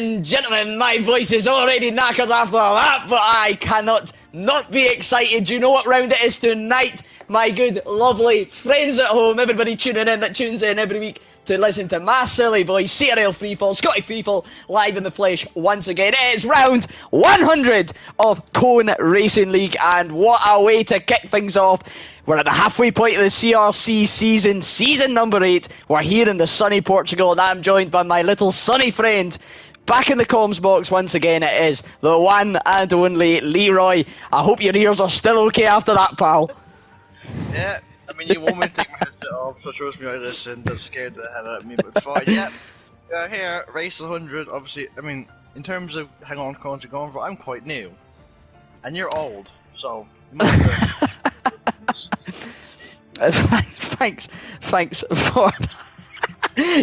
and gentlemen, my voice is already knackered after that, but I cannot not be excited. You know what round it is tonight, my good, lovely friends at home, everybody tuning in that tunes in every week to listen to my silly voice, CRL people, Scottish people, live in the flesh once again. It is round 100 of Cone Racing League, and what a way to kick things off. We're at the halfway point of the CRC season number 8. We're here in the sunny Portugal, and I'm joined by my little sunny friend. Back in the comms box once again, it is the one and only Leroy. I hope your ears are still okay after that, pal. Yeah, I mean, you want me to take my headset off, so trust me, I listened. That scared the hell out of me, but it's fine. Yeah, here, race 100. Obviously, I mean, in terms of how long cones are going for, I'm quite new, and you're old, so. Thanks for that.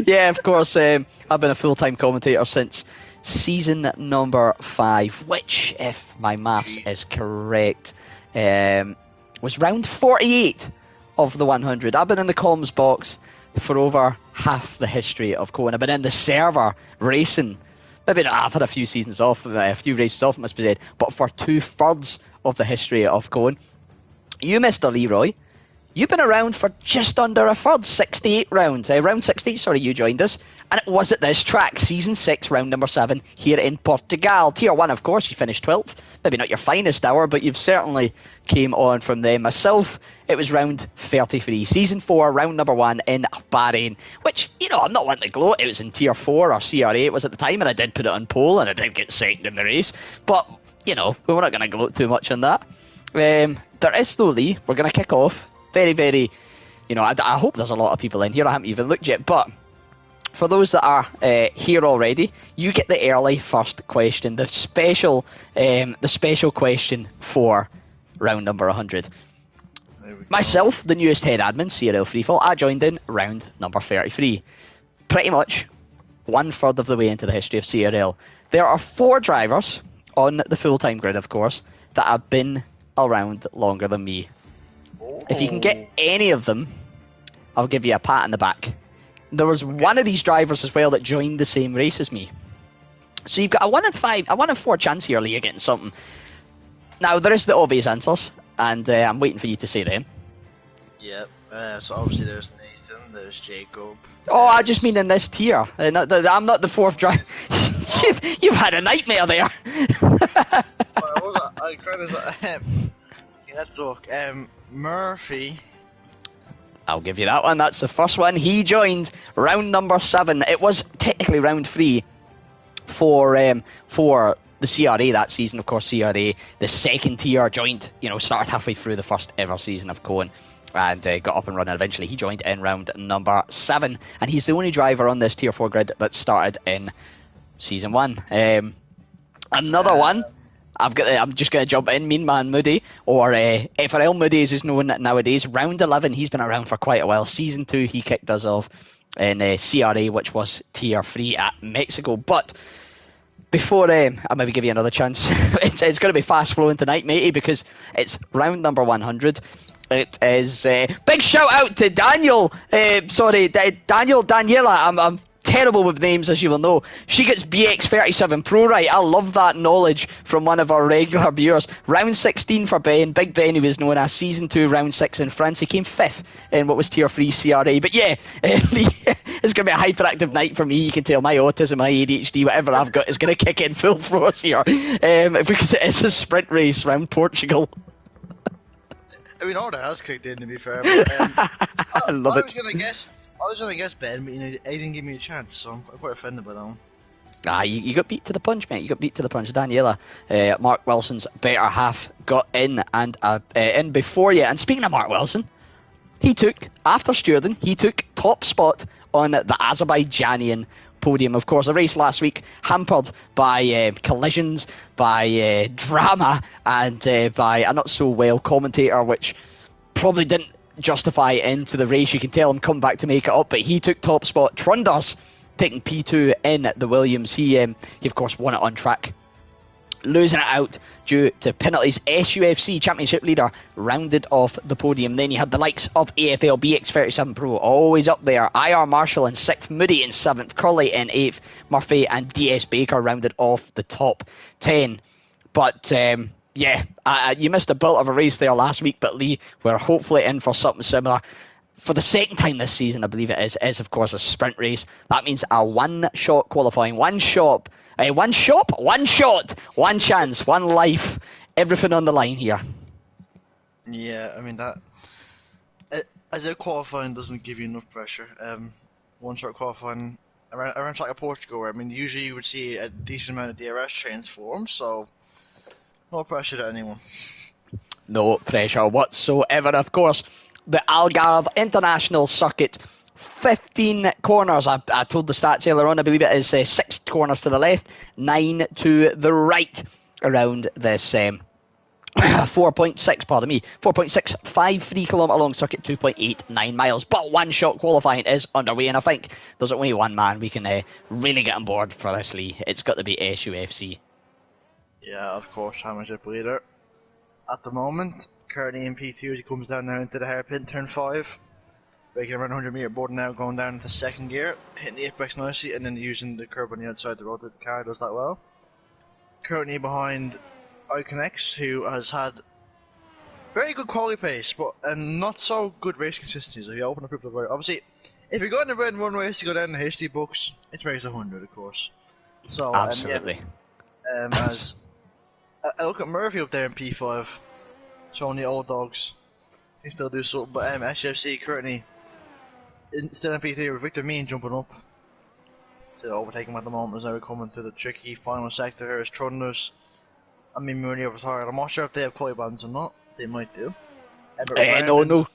Yeah, of course. I've been a full-time commentator since season number 5, which, if my maths is correct, was round 48 of the 100. I've been in the comms box for over half the history of Cone. I've been in the server racing. Maybe not, I've had a few seasons off, a few races off, must be said, but for 2/3 of the history of Cone. You, Mr. Leroy, you've been around for just under a third, 68 rounds. Round 68, sorry, you joined us. And it was at this track, Season 6, round number 7, here in Portugal. Tier 1, of course, you finished 12th. Maybe not your finest hour, but you've certainly came on from there. Myself, it was round 33. Season 4, round number 1 in Bahrain. Which, you know, I'm not wanting to gloat. It was in Tier 4, or CRA it was at the time, and I did put it on pole, and I did get second in the race. But, you know, we're not going to gloat too much on that. There is slowly, we're going to kick off. Very, very, you know, I hope there's a lot of people in here. I haven't even looked yet, but for those that are here already, you get the early first question, the special question for round number 100. Myself, the newest head admin, CRL Freefall, I joined in round number 33. Pretty much 1/3 of the way into the history of CRL. There are 4 drivers on the full-time grid, of course, that have been around longer than me. If you can get any of them, I'll give you a pat on the back. There was one of these drivers as well that joined the same race as me. So you've got a 1 in 4 chance here, Lee, of getting something. Now, there is the obvious answers, and I'm waiting for you to say them. Yep, so obviously there's Nathan, there's Jacob. Oh, I just mean in this tier. I'm not the 4th driver. You've had a nightmare there. Let's look. Murphy. I'll give you that one. That's the first one. He joined round number 7. It was technically round 3 for the CRA that season. Of course, CRA, the second tier, joined. You know, started halfway through the first ever season of Cone, and got up and running. Eventually, he joined in round number 7, and he's the only driver on this tier 4 grid that started in season 1. Another one. I'm just going to jump in. Mean Man Moody, or FRL Moody as is known nowadays. Round 11, he's been around for quite a while. Season 2, he kicked us off in CRA, which was Tier 3 at Mexico. But before I'll maybe give you another chance, it's going to be fast flowing tonight, matey, because it's round number 100. It is big shout out to Daniel. Daniela. I'm terrible with names, as you will know. She gets BX37 Pro right. I love that knowledge from one of our regular viewers. Round 16 for Ben. Big Ben, who was known as Season 2, Round 6 in France. He came 5th in what was Tier 3 CRA. But yeah, it's going to be a hyperactive night for me. You can tell my autism, my ADHD, whatever I've got is going to kick in full force here. Because it is a sprint race round Portugal. I mean, all that has kicked in, to be fair. But, I love it. I was going to guess Ben, but he didn't give me a chance, so I'm quite offended by that one. You got beat to the punch, mate. You got beat to the punch. Daniela, Mark Wilson's better half, got in and in before you. And speaking of Mark Wilson, he took, after stewarding, he took top spot on the Azerbaijanian podium. Of course, the race last week hampered by collisions, by drama, and by a not so well commentator, which probably didn't justify into the race. You can tell him come back to make it up, but he took top spot. Trunders taking P2 in the Williams. He of course won it on track losing it out due to penalties. SUFC Championship leader rounded off the podium. Then you had the likes of AFL BX37 Pro always up there. IR Marshall in 6th, Moody in 7th, Curley in 8th, Murphy and DS Baker rounded off the top 10. But you missed a bit of a race there last week, but Lee, we're hopefully in for something similar. For the second time this season, I believe it is of course a sprint race. That means a one-shot qualifying, one shot, one chance, one life, everything on the line here. Yeah, I mean that. As if qualifying doesn't give you enough pressure. One-shot qualifying around track of Portugal, where I mean usually you would see a decent amount of DRS trains form, so no pressure to anyone. No pressure whatsoever, of course. The Algarve International Circuit, 15 corners. I told the stats earlier on. I believe it is 6 corners to the left, 9 to the right around this 4.653 kilometre long circuit, 2.89 miles. But one-shot qualifying is underway, and I think there's only one man we can really get on board for this, Lee. It's got to be SUFC. Yeah, of course, Championship leader at the moment. Currently in P2 as he comes down now into the hairpin, turn 5. Breaking around 100 metre board now, going down into 2nd gear, hitting the apex nicely, and then using the curb on the outside of the road. The car does that well. Currently behind Iconex, who has had very good quality pace, but not so good race consistency. So he opened up people very obviously. If you're going to run one race to go down the history books, it's race 100, of course. So absolutely. As I look at Murphy up there in P5. Showing the old dogs. He still do something, but SFC currently still in P3 with Victor Mean jumping up. Still overtaking him at the moment as they're coming to the tricky final sector here as Trunders. I mean, Mooney retired. I'm not sure if they have quality bands or not. They might do.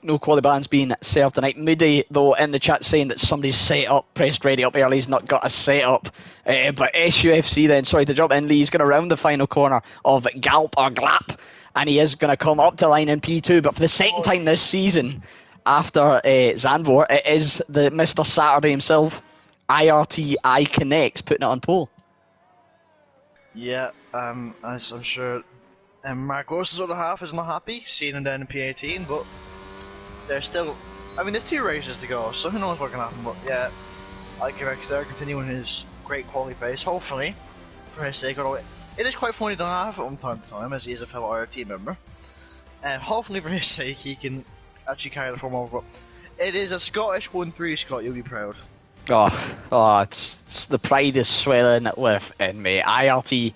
No quality bands being served tonight. Moody, though, in the chat saying that somebody's set up, pressed ready up early. He's not got a setup. But SUFC then, sorry to jump in, Lee's going to round the final corner of Galp or Glap. And he is going to come up to line in P2, but for the second time this season, after Zandvoort, it is the Mr. Saturday himself, IRT iConnects, putting it on pole. Yeah, as I'm sure Marcos' other half is not happy seeing him down in P18, but they're still. I mean, there's 2 races to go, so who knows what can happen. But yeah, iConnects there continuing his great quality pace, hopefully, for his sake. Although it is quite funny to laugh from time to time, as he is a fellow IRT member. And hopefully for his sake he can actually carry the form over. But it is a Scottish 1-3, Scott, you'll be proud. It's the pride is swelling within me. IRT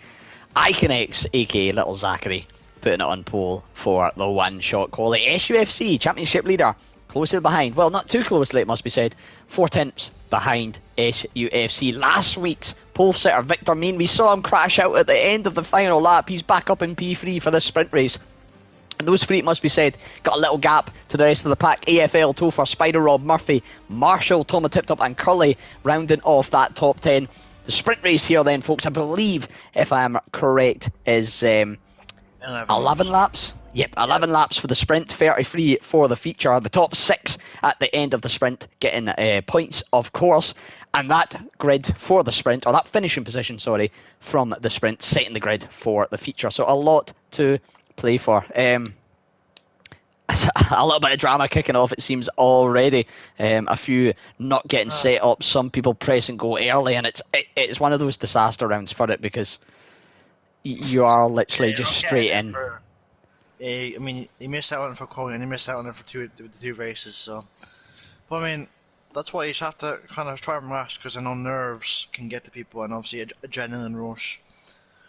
iConnects, aka Little Zachary, putting it on pole for the one-shot quality. SUFC, championship leader, closely behind. Well, not too closely, it must be said. 4 tenths behind SUFC. Last week's pole sitter, Victor Mean, we saw him crash out at the end of the final lap. He's back up in P3 for this sprint race. And those 3, it must be said, got a little gap to the rest of the pack. AFL, Topher, Spider Rob, Murphy, Marshall, Toma Tiptop and Curley rounding off that top 10. The sprint race here then, folks, I believe, if I'm correct, is 11 laps. Yep, 11 laps for the sprint, 33 for the feature. The top 6 at the end of the sprint getting points, of course. And that grid for the sprint, or that finishing position, sorry, from the sprint, setting the grid for the feature. So a lot to play for. A little bit of drama kicking off, it seems, already. A few not getting set up, some people press and go early, and it's one of those disaster rounds for it because you are literally just straight in. I mean, you missed out on it for quality and you missed out on it for the 2 races, so. But I mean, that's why you just have to kind of try and rush, because I know nerves can get to people, and obviously adrenaline rush.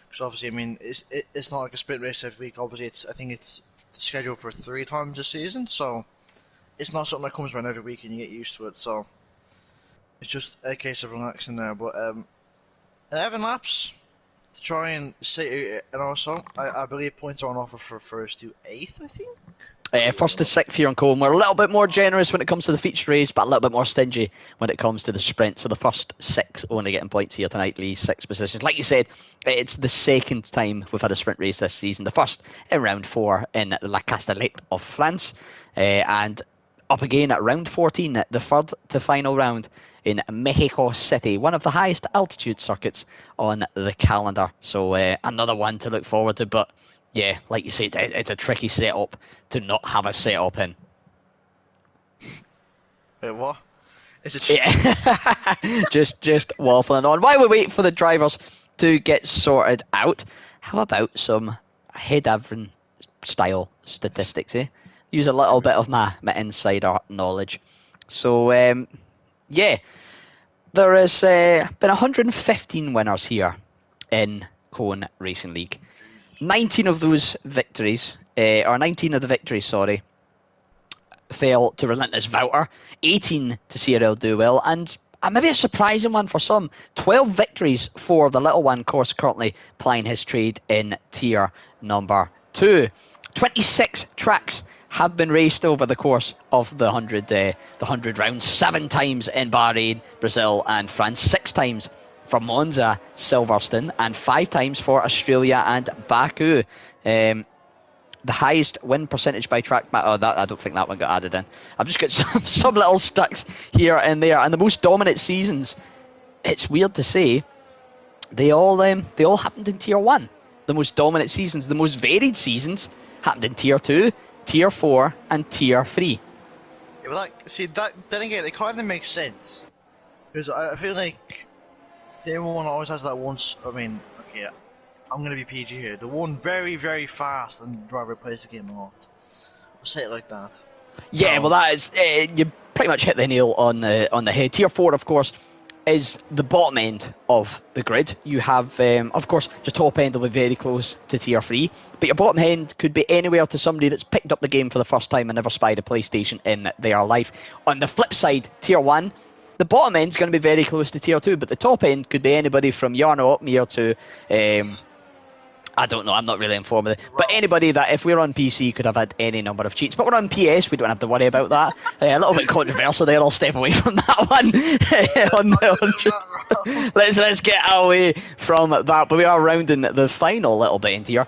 Because obviously, I mean, it's not like a sprint race every week. Obviously, I think it's scheduled for 3 times this season, so it's not something that comes around every week and you get used to it. So it's just a case of relaxing there. But 11 laps to try and see, and also I believe points are on offer for 1st to 8th, I think. First to 6th here on Colm. We're a little bit more generous when it comes to the feature race, but a little bit more stingy when it comes to the sprint. So the first 6 only getting points here tonight, Lee, 6 positions. Like you said, it's the second time we've had a sprint race this season. The first in round 4 in La Castellette of France, and up again at round 14, the third to final round in Mexico City, one of the highest altitude circuits on the calendar. So another one to look forward to. But yeah, like you said, it's a tricky setup to not have a setup in. Wait, what? Is it? Yeah, just waffling on. While we wait for the drivers to get sorted out, how about some head average style statistics? Use a little bit of my insider knowledge. So yeah, there has been 115 winners here in Cone Racing League. 19 of those victories, or 19 of the victories, sorry, fell to Relentless Vouter, 18 to CRL Do Well, and maybe a surprising one for some, 12 victories for the little one, of course, currently plying his trade in tier number 2. 26 tracks have been raced over the course of the 100 rounds, 7 times in Bahrain, Brazil and France, 6 times for Monza, Silverstone, and 5 times for Australia and Baku. The highest win percentage by track. I don't think that one got added in. I've just got some little sticks here and there, and the most dominant seasons. It's weird to say, they all happened in tier 1. The most dominant seasons, the most varied seasons, happened in tier 2, tier 4, and tier 3. Yeah, but see that then again, it kind of makes sense because I feel like everyone always has that once. I mean, okay. I'm going to be PG here. The one very, very fast and the driver plays the game a lot. I'll say it like that. Yeah, so, well, that is you pretty much hit the nail on the head. Tier 4, of course, is the bottom end of the grid. You have, of course, your top end will be very close to tier 3, but your bottom end could be anywhere to somebody that's picked up the game for the first time and never spied a PlayStation in their life. On the flip side, tier 1, the bottom end's going to be very close to tier 2, but the top end could be anybody from Jarno Opmeer to... I don't know, I'm not really informed. But anybody that, if we're on PC, could have had any number of cheats. But we're on PS, we don't have to worry about that. A little bit controversial there, I'll step away from that one. Let's get away from that. But we are rounding the final little bit into here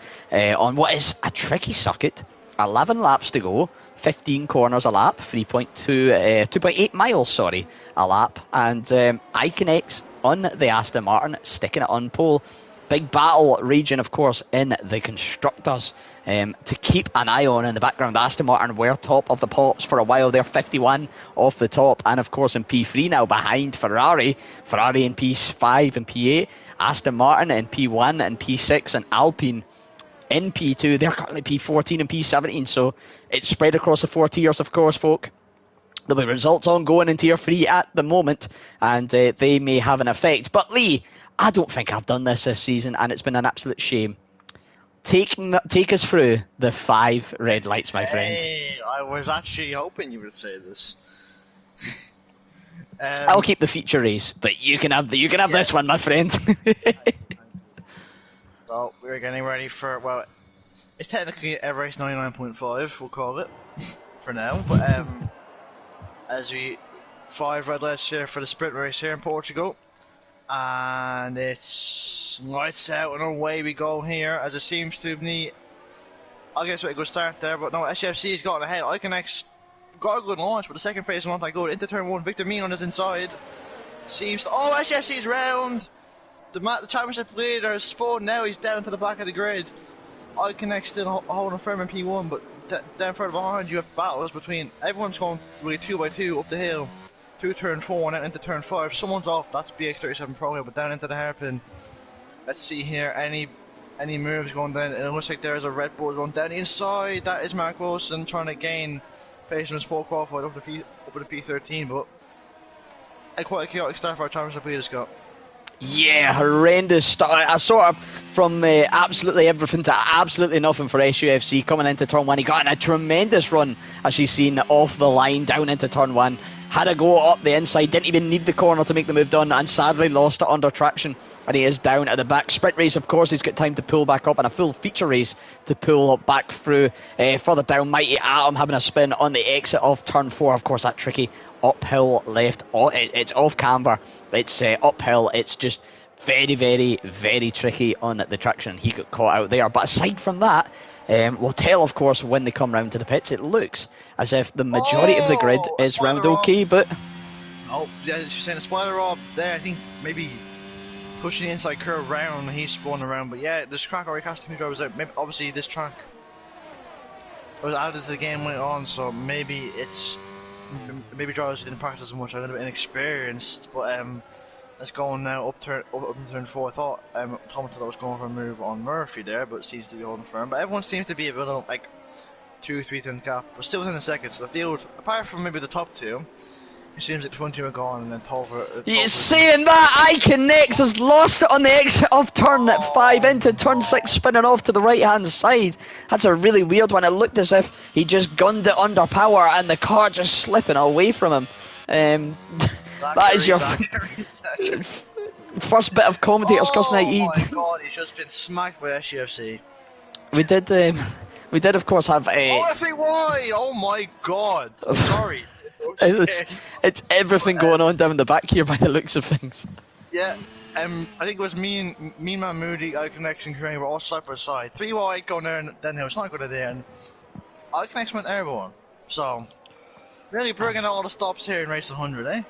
on what is a tricky circuit. 11 laps to go, 15 corners a lap, 2.8 miles, a lap. And Iconex on the Aston Martin, sticking it on pole. Big battle region, of course, in the constructors to keep an eye on in the background. Aston Martin were top of the pops for a while. They're 51 off the top, and of course in P3 now behind Ferrari in P5 and P8, Aston Martin in P1 and P6, and Alpine in P2. They're currently P14 and P17, so it's spread across the 4 tiers, of course, folk. There'll be results ongoing in tier 3 at the moment, and they may have an effect. But Lee, I don't think I've done this season, and it's been an absolute shame. Take us through the 5 red lights, my friend. Hey, I was actually hoping you would say this. I'll keep the feature race, but you can have this one, my friend. So we're getting ready for, well, it's technically race 99.5, we'll call it for now. But as we 5 red lights here for the sprint race here in Portugal. And it's lights out and away we go here, as it seems to be. I guess a good start there, but no, SFC's gotten ahead. Iconex got a good launch, but the second phase wasn't that good. Into turn 1, Victor Mion is inside. Seems to, SFC's round. The championship leader has spun now, he's down to the back of the grid. Iconex still holding firm in P1, but down further behind you have battles between, everyone's going really 2 by 2 up the hill. Through turn 4 and out into turn 5. Someone's off. That's BX37 Pro, but down into the hairpin. Let's see here. Any moves going down? It looks like there's a Red Bull going down the inside. That is Mark Wilson trying to gain patience, full qualified up to the P13. But quite a chaotic start for our championship leader, Scott. Yeah, horrendous start. I sort of from absolutely everything to absolutely nothing for SUFC coming into turn 1. He got in a tremendous run, as you've seen, off the line down into turn 1. Had a go up the inside, didn't even need the corner to make the move done, and sadly lost it under traction, and he is down at the back. Sprint race, of course, he's got time to pull back up, and a full feature race to pull back through. Further down, Mighty Atom having a spin on the exit of turn 4. Of course, that tricky uphill left. It's off camber. It's uphill. It's just very, very, very tricky on the traction. He got caught out there. But aside from that, we'll tell, of course, when they come round to the pits. It looks as if the majority of the grid is round okay, but Oh, yeah, she's saying the spoiler Rob there. I think maybe pushing the inside curve round, and he's spun around. But yeah, this track already casting control was out. Maybe, obviously, this track was added to the game went on, so maybe maybe drivers didn't practice as much. I'm a little bit inexperienced, but let's go on now up turn 4. I thought Thomas was going for a move on Murphy there, but seems to be holding firm. But everyone seems to be a little like 2-3 10 gap, but still within a second. So the field, apart from maybe the top two. It seems like the front two are gone, and then Tolver. You're saying that Iconix has lost it on the exit of turn 5 into turn 6, spinning off to the right hand side. That's a really weird one. It looked as if he just gunned it under power, and the car just slipping away from him. That is your first bit of commentators cussing out. Oh my god, he's just been smacked by SUFC. We did of course have a. Oh, I think why? Oh my god. Sorry. It's everything going on down the back here by the looks of things. Yeah, I think it was me and Moody, Iconex and Crane were all side by side. 3 wide going there, and then it was not good idea, and Iconex went airborne. So, really bringing all the stops here in race 100, eh?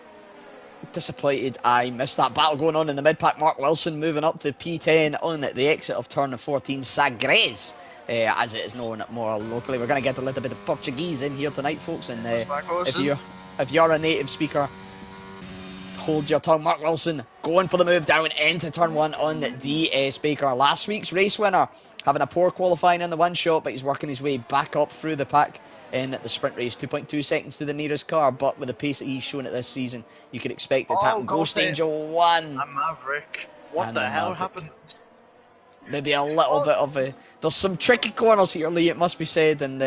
Disappointed I missed that battle going on in the mid-pack. Mark Wilson moving up to P10 on the exit of turn 14, Sagres. As it is known more locally. We're going to get a little bit of Portuguese in here tonight, folks, and if you're a native speaker, hold your tongue. Mark Wilson going for the move down into turn 1 on DS Baker. Last week's race winner, having a poor qualifying in the one shot, but he's working his way back up through the pack in the sprint race. 2.2 seconds to the nearest car, but with the pace that he's shown it this season, you could expect it to happen. Ghost Angel 1. A Maverick. What the hell happened? Maybe a little bit of a... There's some tricky corners here, Lee, it must be said. And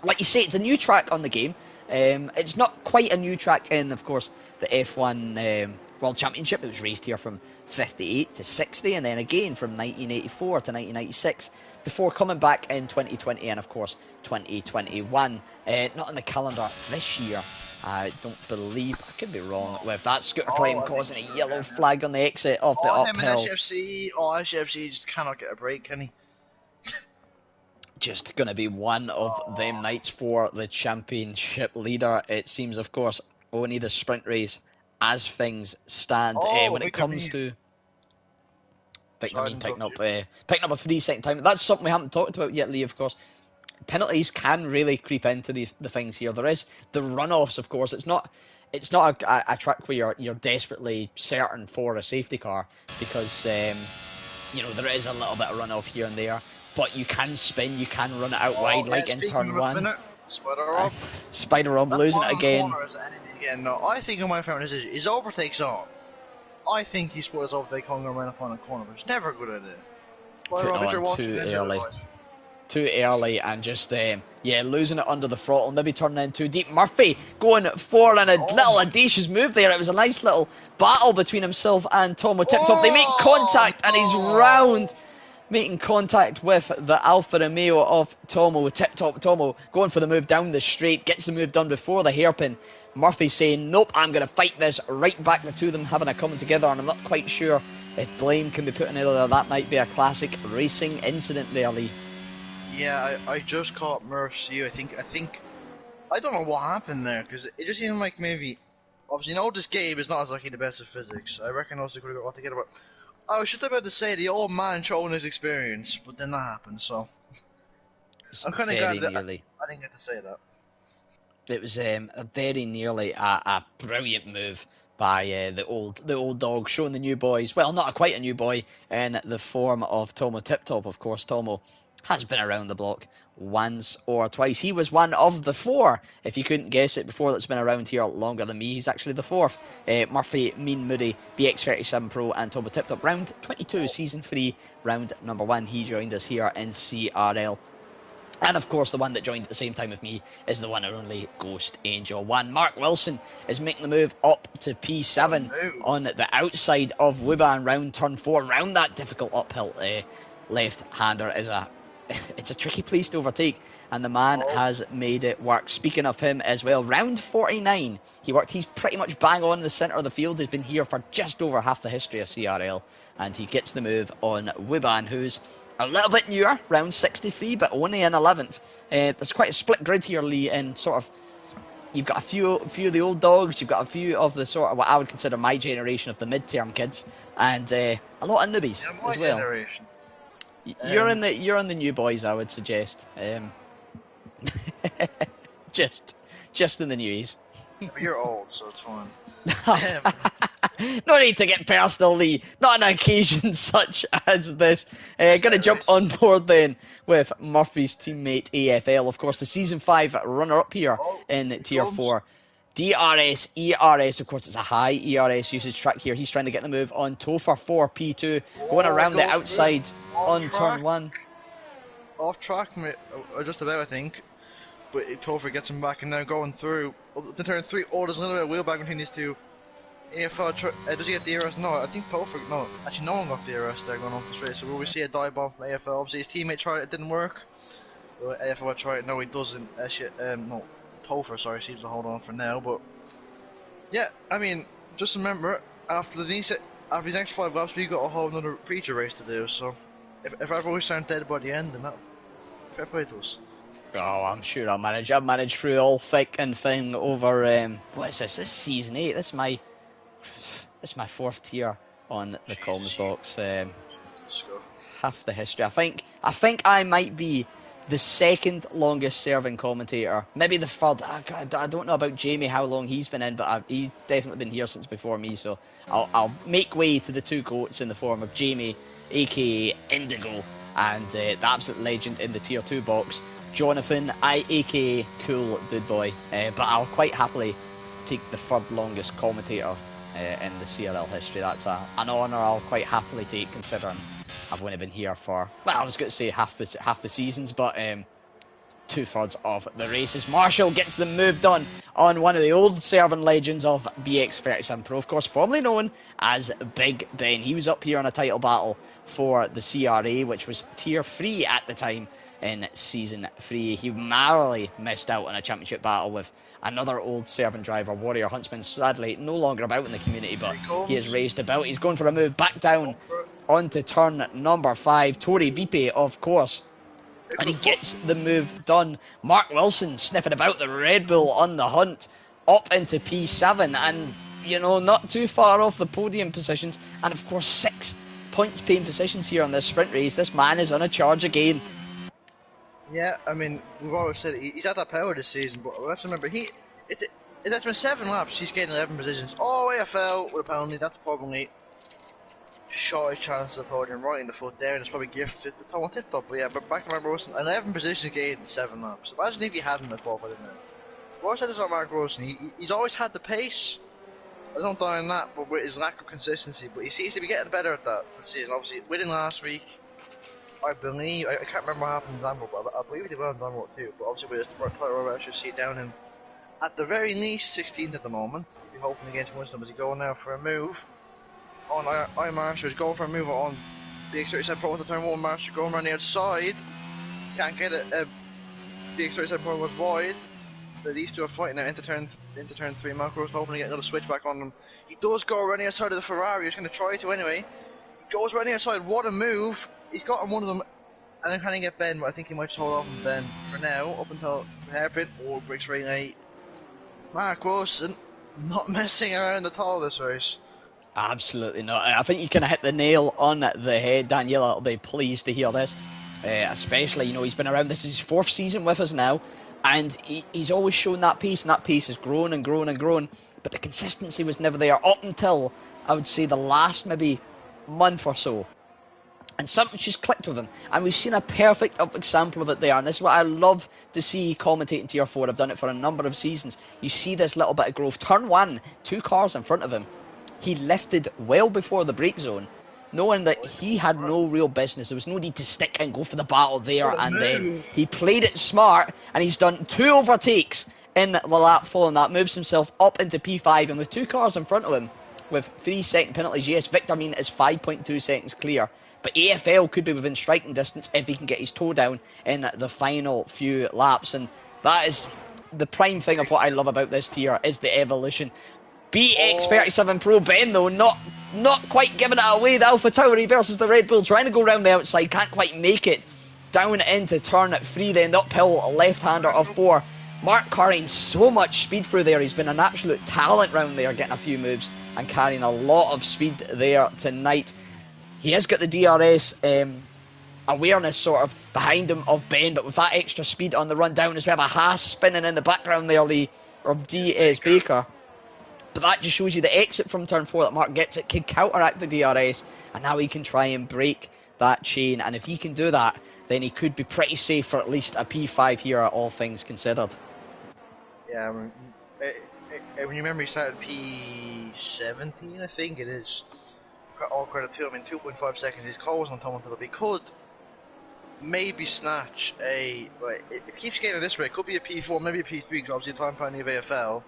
like you say, it's a new track on the game. It's not quite a new track in, of course, the F1 World Championship. It was raced here from 58 to 60, and then again from 1984 to 1996, before coming back in 2020 and, of course, 2021. Not on the calendar this year. I don't believe, I could be wrong with that scooter claim causing a yellow flag on the exit of the uphill. SFC just cannot get a break, can he? Just going to be one of them nights for the championship leader. It seems, of course, only the sprint race as things stand. When it comes to picking up a 3-second time. That's something we haven't talked about yet, Lee, of course. Penalties can really creep into the things here. There is the runoffs, of course. It's not a track where you're desperately certain for a safety car, because there is a little bit of runoff here and there. But you can spin, you can run it out wide, like in turn 1. Spider Rob losing it again. No, I think in my family his overtake's on. I think he split his overtake on and ran up on a corner, but it's never a good idea. Putting on too early and just losing it under the throttle, maybe turning in too deep. Murphy going for a little audacious move there. It was a nice little battle between himself and Tomo Tiptop. They make contact and he's round, making contact with the Alfa Romeo of Tomo Tiptop. Tomo going for the move down the straight, gets the move done before the hairpin. Murphy saying, nope, I'm going to fight this. Right back, the two of them having a coming together, and I'm not quite sure if blame can be put on either. That might be a classic racing incident there, Lee. Yeah, I just caught Murph's view. I think I don't know what happened there, because it just seemed like maybe, obviously, this game is not exactly the best of physics. I reckon also could have got all together, but I was just about to say the old man showing his experience, but then that happened, so I'm kind of glad that I didn't get to say that. It was very nearly a brilliant move by the old dog, showing the new boys, well, not quite a new boy, in the form of Tomo Tiptop. Of course, Tomo has been around the block once or twice. He was one of the 4, if you couldn't guess it before, that's been around here longer than me. He's actually the 4th. Murphy, Mean Moody, BX37 Pro and Tomo Tiptop. Round 22, Season 3, round number 1. He joined us here in CRL. And of course, the one that joined at the same time with me is the one and only Ghost Angel 1. Mark Wilson is making the move up to P7 on the outside of Wuban, round turn 4, round that difficult uphill. Left-hander is it's a tricky place to overtake, and the man has made it work. Speaking of him as well, round 49, he worked. He's pretty much bang on in the centre of the field. He's been here for just over half the history of CRL, and he gets the move on Wuban, who's a little bit newer, round 63, but only in 11th. There's quite a split grid here, Lee, in sort of you've got a few of the old dogs, you've got a few of the sort of what I would consider my generation of the mid-term kids, and a lot of newbies Yeah, my as well. generation. You're in the new boys, I would suggest. Just in the newies. But you're old, so it's fine. No need to get personal, Lee. Not on occasions such as this. Gonna jump on board then with Murphy's teammate AFL. Of course, the Season 5 runner-up here in Tier 4. DRS, ERS, of course, it's a high ERS usage track here. He's trying to get the move on Topher for P2. Going around the outside on turn 1. Off track, mate, just about, I think. But Topher gets him back and now going through to turn 3. Oh, there's a little bit of wheel back between these two. AFL, does he get the ERS? No, I think Topher, no, actually no one got the ERS there going off the straight. So will we see a dive bomb from AFL? Obviously his teammate tried it, it didn't work. AFL tried it, no he doesn't. No, Topher, sorry, seems to hold on for now. But yeah, I mean, just remember, after these next 5 laps, we got a whole another feature race to do. So if our boys aren't dead by the end, then that fair play to us. Oh, I'm sure I'll manage. I've managed through all thick and thin over, what is this? This is Season 8. This is my 4th tier on the comms box. Half the history. I think I might be the 2nd longest serving commentator. Maybe the 3rd. I don't know about Jamie, how long he's been in, but he's definitely been here since before me. So I'll make way to the 2 goats in the form of Jamie, aka Indigo, and the absolute legend in the Tier 2 box, Jonathan, aka Cool Dude Boy. But I'll quite happily take the 3rd longest commentator in the CRL history. That's an honour I'll quite happily take, considering I've only been here for, well, I was going to say half the seasons, but 2/3 of the races. Marshall gets the move done on one of the old serving legends of BX37 Pro, of course, formerly known as Big Ben. He was up here on a title battle for the CRA, which was Tier 3 at the time in Season 3. He narrowly missed out on a championship battle with another old serving driver, Warrior Huntsman, sadly no longer about in the community, but he has raised about. He's going for a move back down onto turn number 5. Tory Vipe, of course, and he gets the move done. Mark Wilson sniffing about the Red Bull on the hunt up into P7, and you know, not too far off the podium positions, and of course 6 points paying positions here on this sprint race. This man is on a charge again. Yeah, I mean, we've always said he's had that power this season, but let's remember, that's been 7 laps, he's getting 11 positions. Oh, AFL with a penalty, that's probably shortest chance of the podium, right in the foot there, and it's probably gifted the top tip top. But yeah, but back to Mark Rosen, 11 positions gained in 7 laps. Imagine if he hadn't at all by the minute. What I said is about Mark Rosen, he's always had the pace. I don't die on that, but with his lack of consistency, but he seems to be getting better at that this season. Obviously, winning last week, I believe, I can't remember what happened in Zambro, but I believe he did well in Zambro too. But obviously with his title, I should see it down in, at the very least, 16th at the moment. He'd be hoping against Winston. Is he going now for a move on I Marshall? He's going for a move on the BX37 Pro with the turn 1. Marshall going around the outside. Can't get it. BX37 Pro was wide. These two are fighting now into turn 3. Mark Rose hoping to get another switch back on them. He does go around the outside of the Ferrari. He's going to try to anyway. He goes around the outside. What a move! He's gotten one of them, and then trying to get Ben, but I think he might just hold off on Ben for now, up until the hairpin. Oh, breaks very late. Mark Wilson not messing around at all this race. Absolutely not. I think you kind of hit the nail on the head. Daniela will be pleased to hear this, especially, you know, he's been around. This is his 4th season with us now, and he's always shown that pace, and that pace has grown and grown and grown, but the consistency was never there up until, I would say, the last maybe month or so. And something just clicked with him, and we've seen a perfect example of it there. And this is what I love to see commentating Tier 4. I've done it for a number of seasons. You see this little bit of growth. Turn 1, 2 cars in front of him. He lifted well before the brake zone, knowing that he had no real business. There was no need to stick and go for the battle there. And then he played it smart, and he's done 2 overtakes in the lap following that. Moves himself up into P5, and with 2 cars in front of him, with 3-second penalties. Yes, Victor Mean is 5.2 seconds clear. But AFL could be within striking distance if he can get his toe down in the final few laps. And that is the prime thing of what I love about this tier, is the evolution. BX37 Pro Ben, though, not quite giving it away. The Alpha Tauri versus the Red Bull, trying to go round the outside, can't quite make it down into turn 3. Then the uphill left-hander of 4. Mark carrying so much speed through there. He's been an absolute talent round there, getting a few moves and carrying a lot of speed there tonight. He has got the DRS awareness sort of behind him of Ben, but with that extra speed on the run down as we have a Haas spinning in the background there, of DS Baker. But that just shows you the exit from turn 4 that Mark gets. It can counteract the DRS, and now he can try and break that chain. And if he can do that, then he could be pretty safe for at least a P5 here, all things considered. Yeah, when you remember he started P17, I think it is. All credit to him. In 2.5 seconds, his call was on top of it. He could maybe snatch a. Right, if he keeps getting this way, it could be a P4, maybe a P3, because obviously the time penalty of AFL.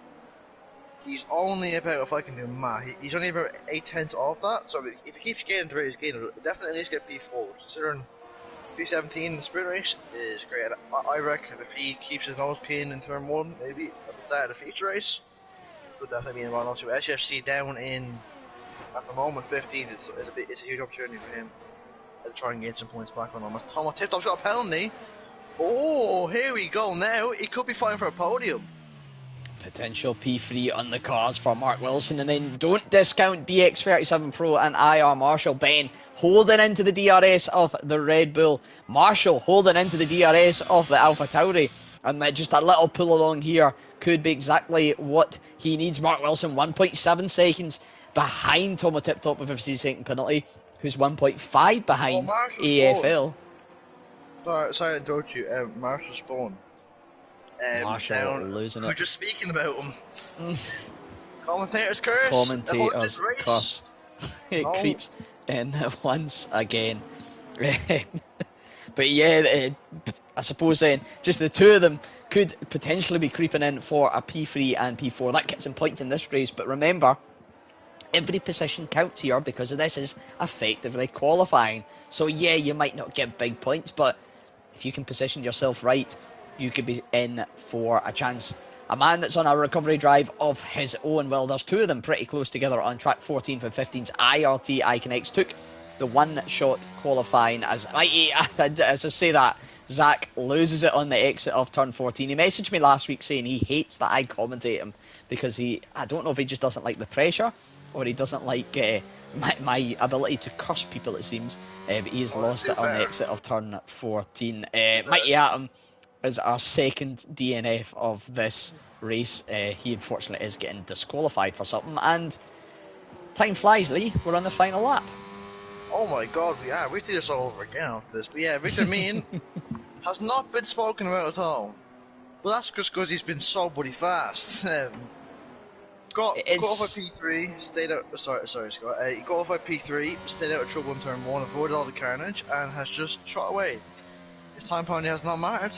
He's only about, if I can do math, he's only about 8/10 off that. So if he keeps getting the rate he's getting, it definitely needs to get P4. Considering P17 in the sprint race is great. I reckon if he keeps his nose clean in turn 1, maybe at the start of the feature race, could definitely be in 1 or 2. SFC down in, at the moment, 15. It's a huge opportunity for him to try and gain some points back on him. Tom Tip-Top's got a penalty. Oh, here we go now. He could be fighting for a podium. Potential P3 on the cards for Mark Wilson, and then don't discount BX37 Pro and IR Marshall. Ben holding into the DRS of the Red Bull, Marshall holding into the DRS of the Alpha Tauri, and just a little pull along here could be exactly what he needs. Mark Wilson 1.7 seconds behind Tomo Tip-Top with a 50-second penalty, who's 1.5 behind AFL. Sorry to interrupt you, Marshall Spawn. Marshall losing it. We're just speaking about him. Commentators curse. Commentators curse. It creeps in once again. But yeah, I suppose then just the two of them could potentially be creeping in for a P3 and P4. That gets some points in this race, but remember, every position counts here because this is effectively qualifying. So yeah, you might not get big points, but if you can position yourself right, you could be in for a chance. A man that's on a recovery drive of his own. Well, there's two of them pretty close together on track 14 and 15's IRT Iconex took the one-shot qualifying as I say that, Zach loses it on the exit of turn 14. He messaged me last week saying he hates that I commentate him because I don't know if he just doesn't like the pressure or he doesn't like my ability to curse people, it seems. But he's lost it on the exit of turn 14. Mighty Atom is our second DNF of this race. He unfortunately is getting disqualified for something, and time flies, Lee. We're on the final lap. Oh my god, we do this all over again after this. But yeah, Victor Mean has not been spoken about at all. But that's just because he's been so bloody fast. Got off at P3, stayed out. Sorry, Scott. He got off at P3, stayed out of trouble in turn 1, avoided all the carnage, and has just shot away. His time penalty has not mattered,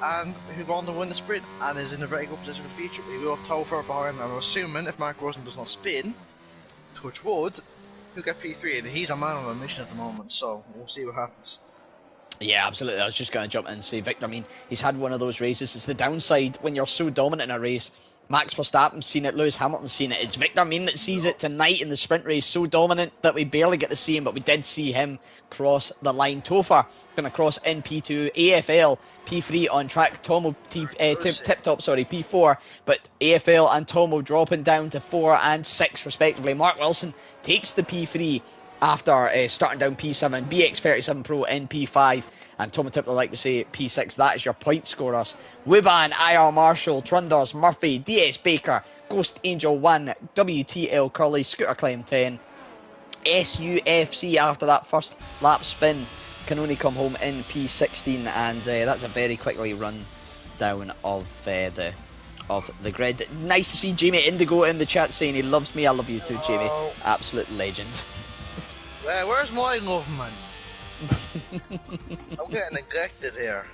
and he'll go on to win the sprint, and is in a very good position for the future. He will have toe far behind, and I'm assuming if Mark Rosen does not spin, touch wood, he'll get P3, and he's a man on a mission at the moment, so we'll see what happens. Yeah, absolutely. I was just going to jump in and say, Victor, I mean, he's had one of those races. It's the downside when you're so dominant in a race. Max Verstappen's seen it, Lewis Hamilton's seen it. It's Victor Mean that sees it tonight in the sprint race, so dominant that we barely get to see him, but we did see him cross the line. Topher going to cross in P2, AFL P3 on track, Tomo Tip-Top, P4, but AFL and Tomo dropping down to 4 and 6 respectively. Mark Wilson takes the P3 after starting down P7, BX37 Pro in P5, and Tomo Tipler, like we say, P6. That is your point scorers. Wiban, IR Marshall, Trunders, Murphy, DS Baker, Ghost Angel 1, WTL Curly, Scooter Clem 10, SUFC after that first lap spin can only come home in P16, and that's a very quickly run down of the grid. Nice to see Jamie Indigo in the chat saying he loves me. I love you too, Jamie. Absolute legend. Where's my love, man? I'm getting neglected here.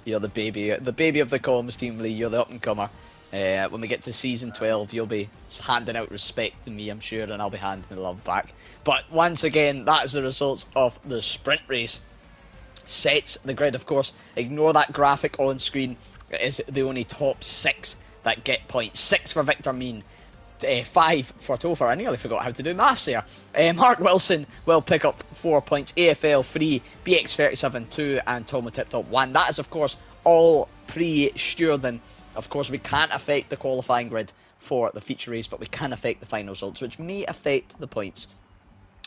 You're the baby of the comms team, Lee. You're the up-and-comer. When we get to season 12, you'll be handing out respect to me, I'm sure, and I'll be handing the love back. But once again, that is the results of the sprint race. Sets the grid, of course. Ignore that graphic on screen. It is the only top 6 that get points. 6 for Victor Mean. 5 for Topher. I nearly forgot how to do maths there. Mark Wilson will pick up 4 points. AFL 3, BX37 2, and Tomo Tip-Top 1. That is, of course, all pre-steered in. Of course, we can't affect the qualifying grid for the feature race, but we can affect the final results, which may affect the points.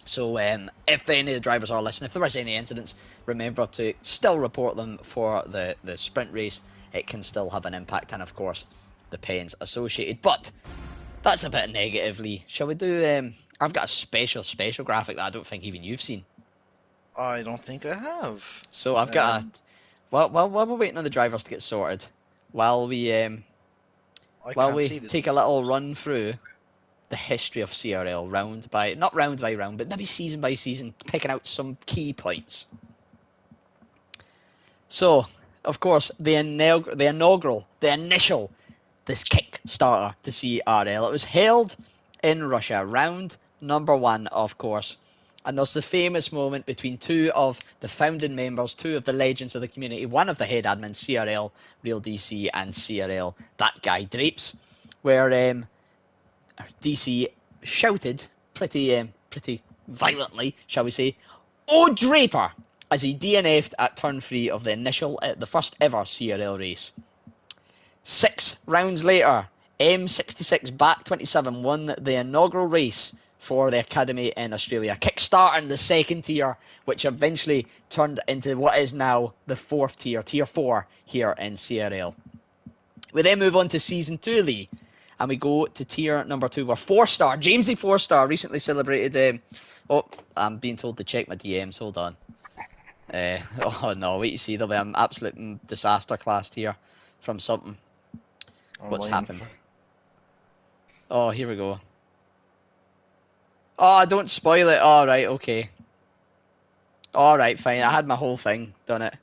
So if any of the drivers are listening, if there is any incidents, remember to still report them for the sprint race. It can still have an impact, and of course, the pens associated. But that's a bit negatively. Shall we do... I've got a special graphic that I don't think even you've seen. I don't think I have. So I've got a... While we're waiting on the drivers to get sorted, while we take a little run through the history of CRL not round by round, but maybe season by season, picking out some key points. So, of course, the initial, this kick-starter to CRL, it was held in Russia, round number 1, of course. And there's the famous moment between two of the founding members, two of the legends of the community, one of the head admins, CRL, Real DC, and CRL, that guy Drapes, where DC shouted pretty violently, shall we say, "Oh Draper!" as he DNF'd at turn 3 of the first ever CRL race. 6 rounds later, M66 Back 27 won the inaugural race for the Academy in Australia, kickstarting the second tier, which eventually turned into what is now the 4th tier, Tier 4, here in CRL. We then move on to Season 2, Lee, and we go to tier number 2, where 4-star, Jamesy 4-star, recently celebrated... I'm being told to check my DMs, hold on. Oh no, wait, you see, there'll be an absolute disaster class here from something. What's happened? Oh, here we go. Oh, don't spoil it. Alright, okay. Alright, fine. I had my whole thing. Done it.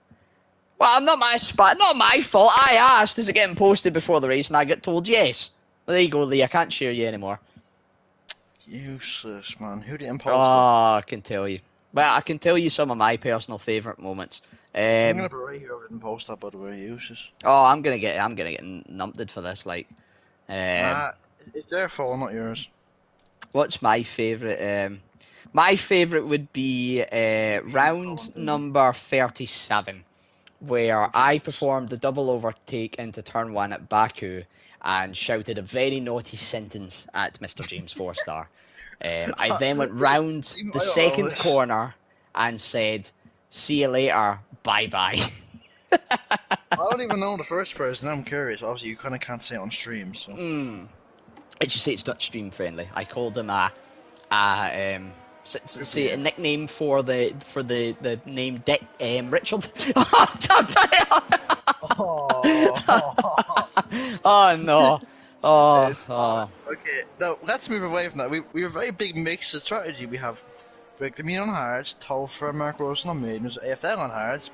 Well, I'm not not my fault. I asked, is it getting posted before the race? And I got told yes. Well, there you go, Lee. I can't share you anymore. Useless, man. Who didn't post it? I can tell you. Well, I can tell you some of my personal favourite moments. I'm gonna berate whoever didn't post that, by the way. Useless. Oh, I'm gonna get numpted for this, like. It's their fault, not yours. What's my favourite? My favourite would be round number 37, where I performed the double overtake into turn 1 at Baku and shouted a very naughty sentence at Mr. James 4-star. I then went round the second corner and said, "See you later, bye-bye." I don't even know the first person. I'm curious. Obviously, you kind of can't say it on stream, so... Let's just say it's not stream friendly. I called him a nickname for the name Dick Richard. Oh no. Okay, now let's move away from that. We have a very big mix of strategy. We have Victor Mean on hards, Tolfer, Mark Wilson on mediums, AFL on hards,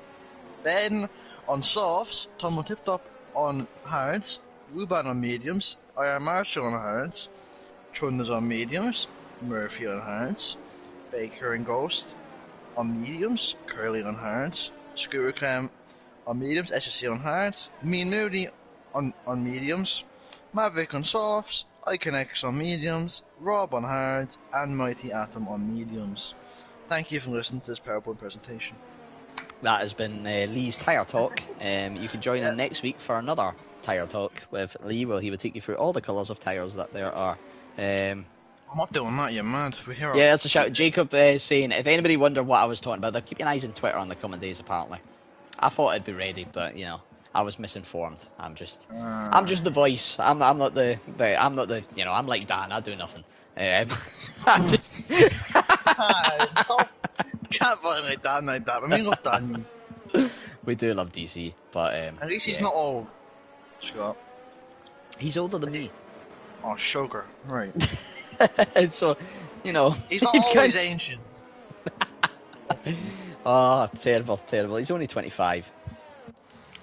Ben on softs, Tom Tip Top on hards, Ruban on mediums, Iron Marshall on hards, Trunders on mediums, Murphy on hards, Baker and Ghost on mediums, Curly on hards, Scooter Cam on mediums, SSC on hards, Mean Moody on mediums, Maverick on softs, Iconex on mediums, Rob on hards, and Mighty Atom on mediums. Thank you for listening to this PowerPoint presentation. That has been Lee's Tyre Talk. You can join in next week for another Tyre Talk with Lee, where he will take you through all the colours of tyres that there are. I'm not doing that, you're mad. Yeah, that's a shout. Jacob saying, if anybody wondered what I was talking about, they're keeping eyes on Twitter on the coming days, apparently. I thought I'd be ready, but, you know, I was misinformed. I'm just the voice. I'm not the, you know, I'm like Dan, I do nothing. I'm just... Can't violate Dan like that. I mean, love Dan. We do love DC, but at least he's not old, Scott. He's older than me. Oh, sugar, right? And so, you know, he's not always ancient. Oh, terrible. He's only 25.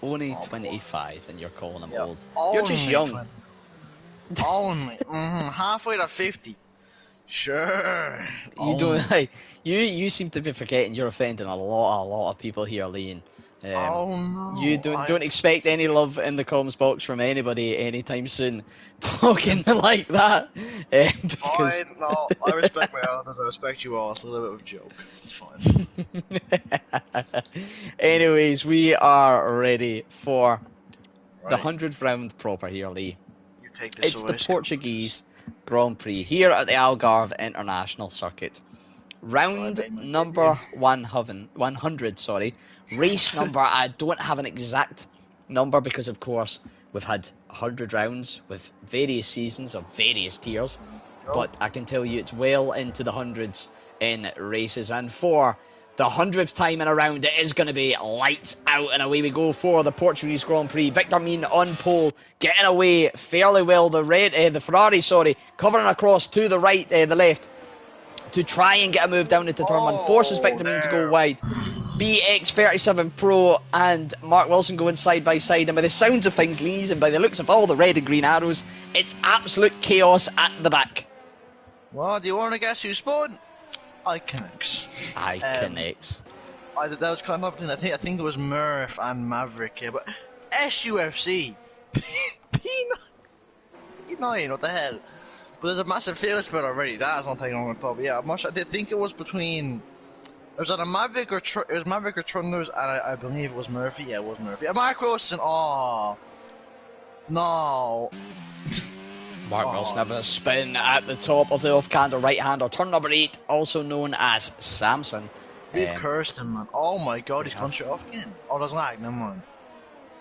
Only 25, and you're calling him old. You're just young. Only halfway to 50. Sure. You don't. Like, you seem to be forgetting you're offending a lot of people here, Liam. No. You don't expect any love in the comms box from anybody anytime soon. Talking like that. Because... Fine. No, I respect my elders. I respect you all. It's a little bit of a joke. It's fine. Anyways, we are ready for the Right. 100th round proper here, Lee. You take this It's away. the Portuguese Grand Prix here at the Algarve International Circuit. Round I made my number debut. 100, sorry. Race number, I don't have an exact number because, of course, we've had 100 rounds with various seasons of various tiers. But I can tell you it's well into the hundreds in races. And for the 100th time in a round, it is going to be lights out, and away we go for the Portuguese Grand Prix. Victor Mean on pole, getting away fairly well. The Ferrari, covering across to the right, the left, to try and get a move down into turn one. Forces Victor Mean to go wide. BX37 Pro and Mark Wilson going side by side, and by the sounds of things, Lee's, and by the looks of all the red and green arrows, it's absolute chaos at the back. Well, do you want to guess who spawned? Iconix. Iconix. That was kind of, I think it was Murph and Maverick here, but SUFC. P9, what the hell? But there's a massive field split already. That's not taking long at all. But yeah, I did think it was between. It was either Maverick or Trundles, and I believe it was Murphy. Yeah, it was Murphy. Mark Wilson. Oh no. Mark Wilson having a spin at the top of the off-hander right-hander. Turn number 8, also known as Samson. We've cursed him, man. Oh my god, he's gone straight off again. Oh, there's lag, never mind.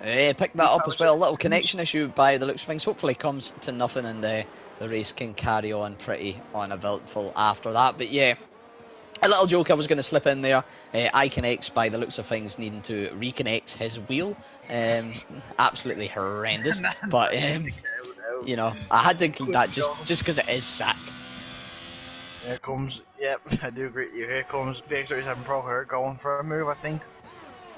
Picked that up as well. A little connection issue by the looks of things. Hopefully comes to nothing, and the race can carry on pretty uneventful after that. But yeah, a little joke I was going to slip in there. Iconix, by the looks of things, needing to reconnect his wheel. Absolutely horrendous. But you know, I had to include that just because it is sack. Here comes, yep, I do agree with you. Here comes BX37 Pro here, going for a move, I think.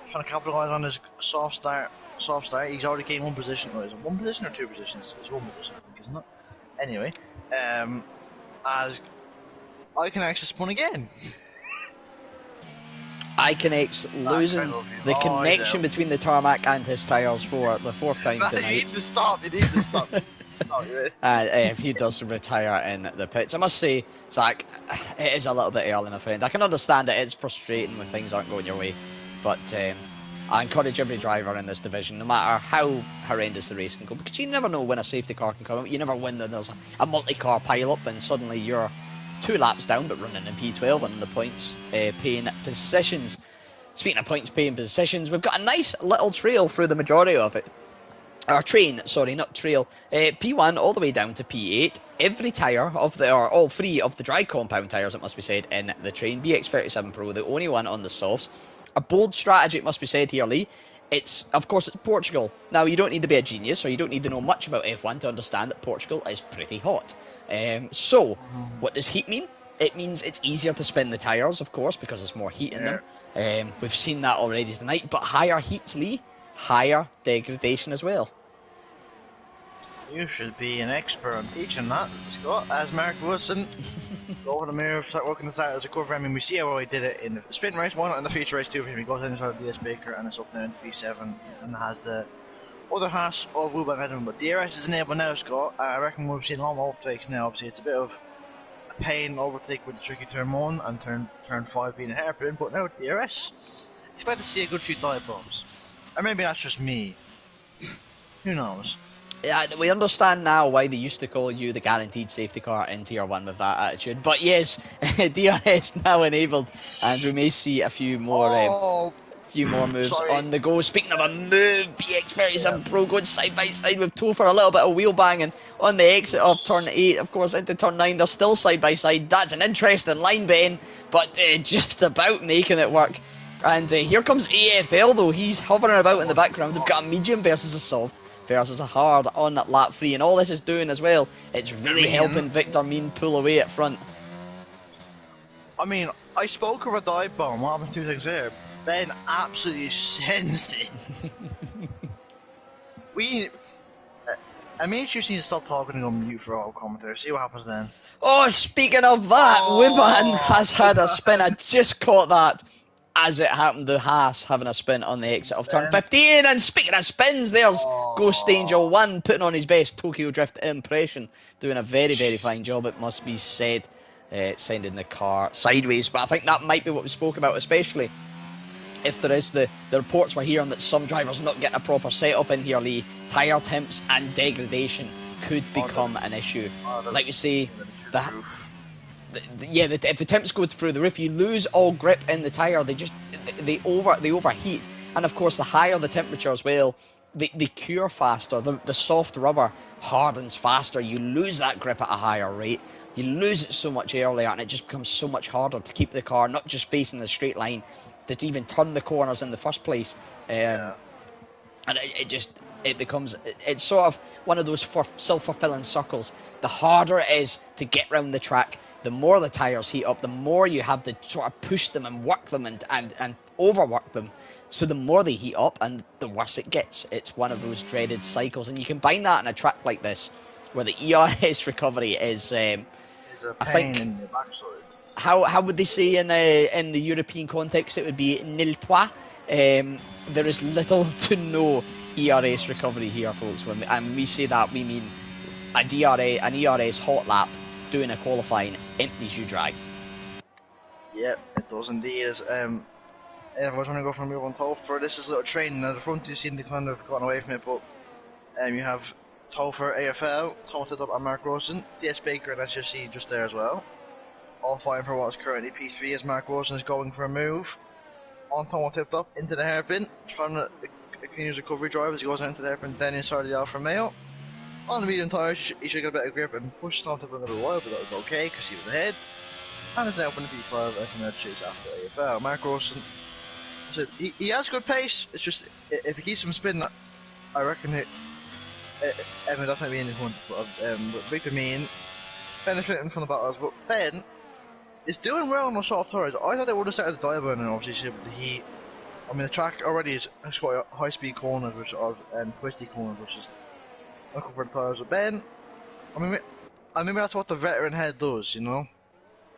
Trying to capitalise on his soft start. He's already gained one position. Is it one position or two positions? It's one position, I think, isn't it? Anyway, as Iconix spun again. Iconix losing the connection between the tarmac and his tyres for the 4th time tonight. You need to stop. Stop, if he does retire in the pits, I must say, Zach, it is a little bit early, my friend. I can understand it. It's frustrating when things aren't going your way, but I encourage every driver in this division, no matter how horrendous the race can go, because you never know when a safety car can come out. You never win when there's a multi-car pile-up and suddenly you're 2 laps down but running in P12 on the points paying positions. Speaking of points paying positions, we've got a nice little trail through the majority of it. Or train, sorry, not trail. P1 all the way down to P8. Every tyre of all 3 of the dry compound tyres, it must be said, in the train. BX37 Pro, the only one on the softs. A bold strategy, it must be said here, Lee. Of course, it's Portugal. Now, you don't need to be a genius, or you don't need to know much about F1 to understand that Portugal is pretty hot. So, what does heat mean? It means it's easier to spin the tyres, of course, because there's more heat in them. We've seen that already tonight, but higher heats, Lee, higher degradation as well. You should be an expert on teaching that, Scott. As Mark Wilson, go over the move, start working this out as a cover. I mean, we see how he did it in the sprint race, why not in the feature race too? He goes inside DS Baker and it's up there in B7 and has the other half of Wilbur ahead of him. But DRS is enabled now, Scott. I reckon we've seen a lot more overtakes now. Obviously, it's a bit of a pain overtake with the tricky turn 1 and turn 5 being a hairpin, but now with DRS, expect to see a good few dive bombs. Or maybe that's just me. Who knows? Yeah, we understand now why they used to call you the guaranteed safety car in Tier 1 with that attitude. But yes, DRS now enabled, and we may see a few more moves on the go. Speaking of a move, BX37 Pro going side by side with Topher, a little bit of wheel banging on the exit of turn 8. Of course, into turn 9, they're still side by side. That's an interesting line, Ben, but just about making it work. And here comes AFL, though. He's hovering about in the background. We've got a medium versus a soft versus a hard on lap 3, and all this is doing as well, it's really helping Victor Mean pull away at front. I mean, I spoke of a dive bomb. What happened 2 things there? Ben absolutely sensed it. I mean, you just need to stop talking and go mute for all commentary. See what happens then. Oh, speaking of that, Wiban has had a spin. I just caught that as it happened. The Haas having a spin on the exit of turn 15. And speaking of spins, there's Ghost Angel 1 putting on his best Tokyo Drift impression. Doing a very, very fine job, it must be said, sending the car sideways. But I think that might be what we spoke about, especially if there is the reports we're hearing that some drivers not getting a proper setup in here, Lee, tyre temps and degradation could become an issue. Like you say, if the temps go through the roof, you lose all grip in the tyre. They overheat, and of course, the higher the temperature as well, they cure faster. The soft rubber hardens faster. You lose that grip at a higher rate. You lose it so much earlier, and it just becomes so much harder to keep the car not just facing the straight line, to even turn the corners in the first place. And it's sort of one of those self-fulfilling circles. The harder it is to get round the track, the more the tyres heat up, the more you have to sort of push them and work them and overwork them. So the more they heat up, and the worse it gets. It's one of those dreaded cycles, and you combine that in a track like this, where the ERS recovery is, a pain in the backside. How would they say in the European context? It would be nil point. There is little to no ERS recovery here, folks. And we say that, we mean an ERS hot lap doing a qualifying empties you dry. Yep, it does indeed. If I was going to go for a move on Topher, this is a little training. At the front, you seem to kind of gotten away from it, but you have Topher AFL, taunted up and Mark Rosen, DS Baker and SFC just there as well. All fighting for what is currently P3 as Mark Rosen is going for a move. Anton tipped up into the hairpin, trying to continuous recovery drive as he goes into the hairpin, then inside the Alfa Romeo. On the medium tyres, he should get a bit of grip and push Tom up a little while, but that was okay because he was ahead. And is now up in the P5 as he chase after AFL. Mark Rosen, he has good pace, it's just if he keeps him spinning, I reckon it would definitely be in the hunt. But Victor Mean benefiting from the battles, but Ben is doing well on the soft tyres. I thought they would have started the dive and obviously with the heat. I mean, the track already has got high speed corners and twisty corners, which is looking for the tyres. But Ben, I mean maybe that's what the veteran head does, you know.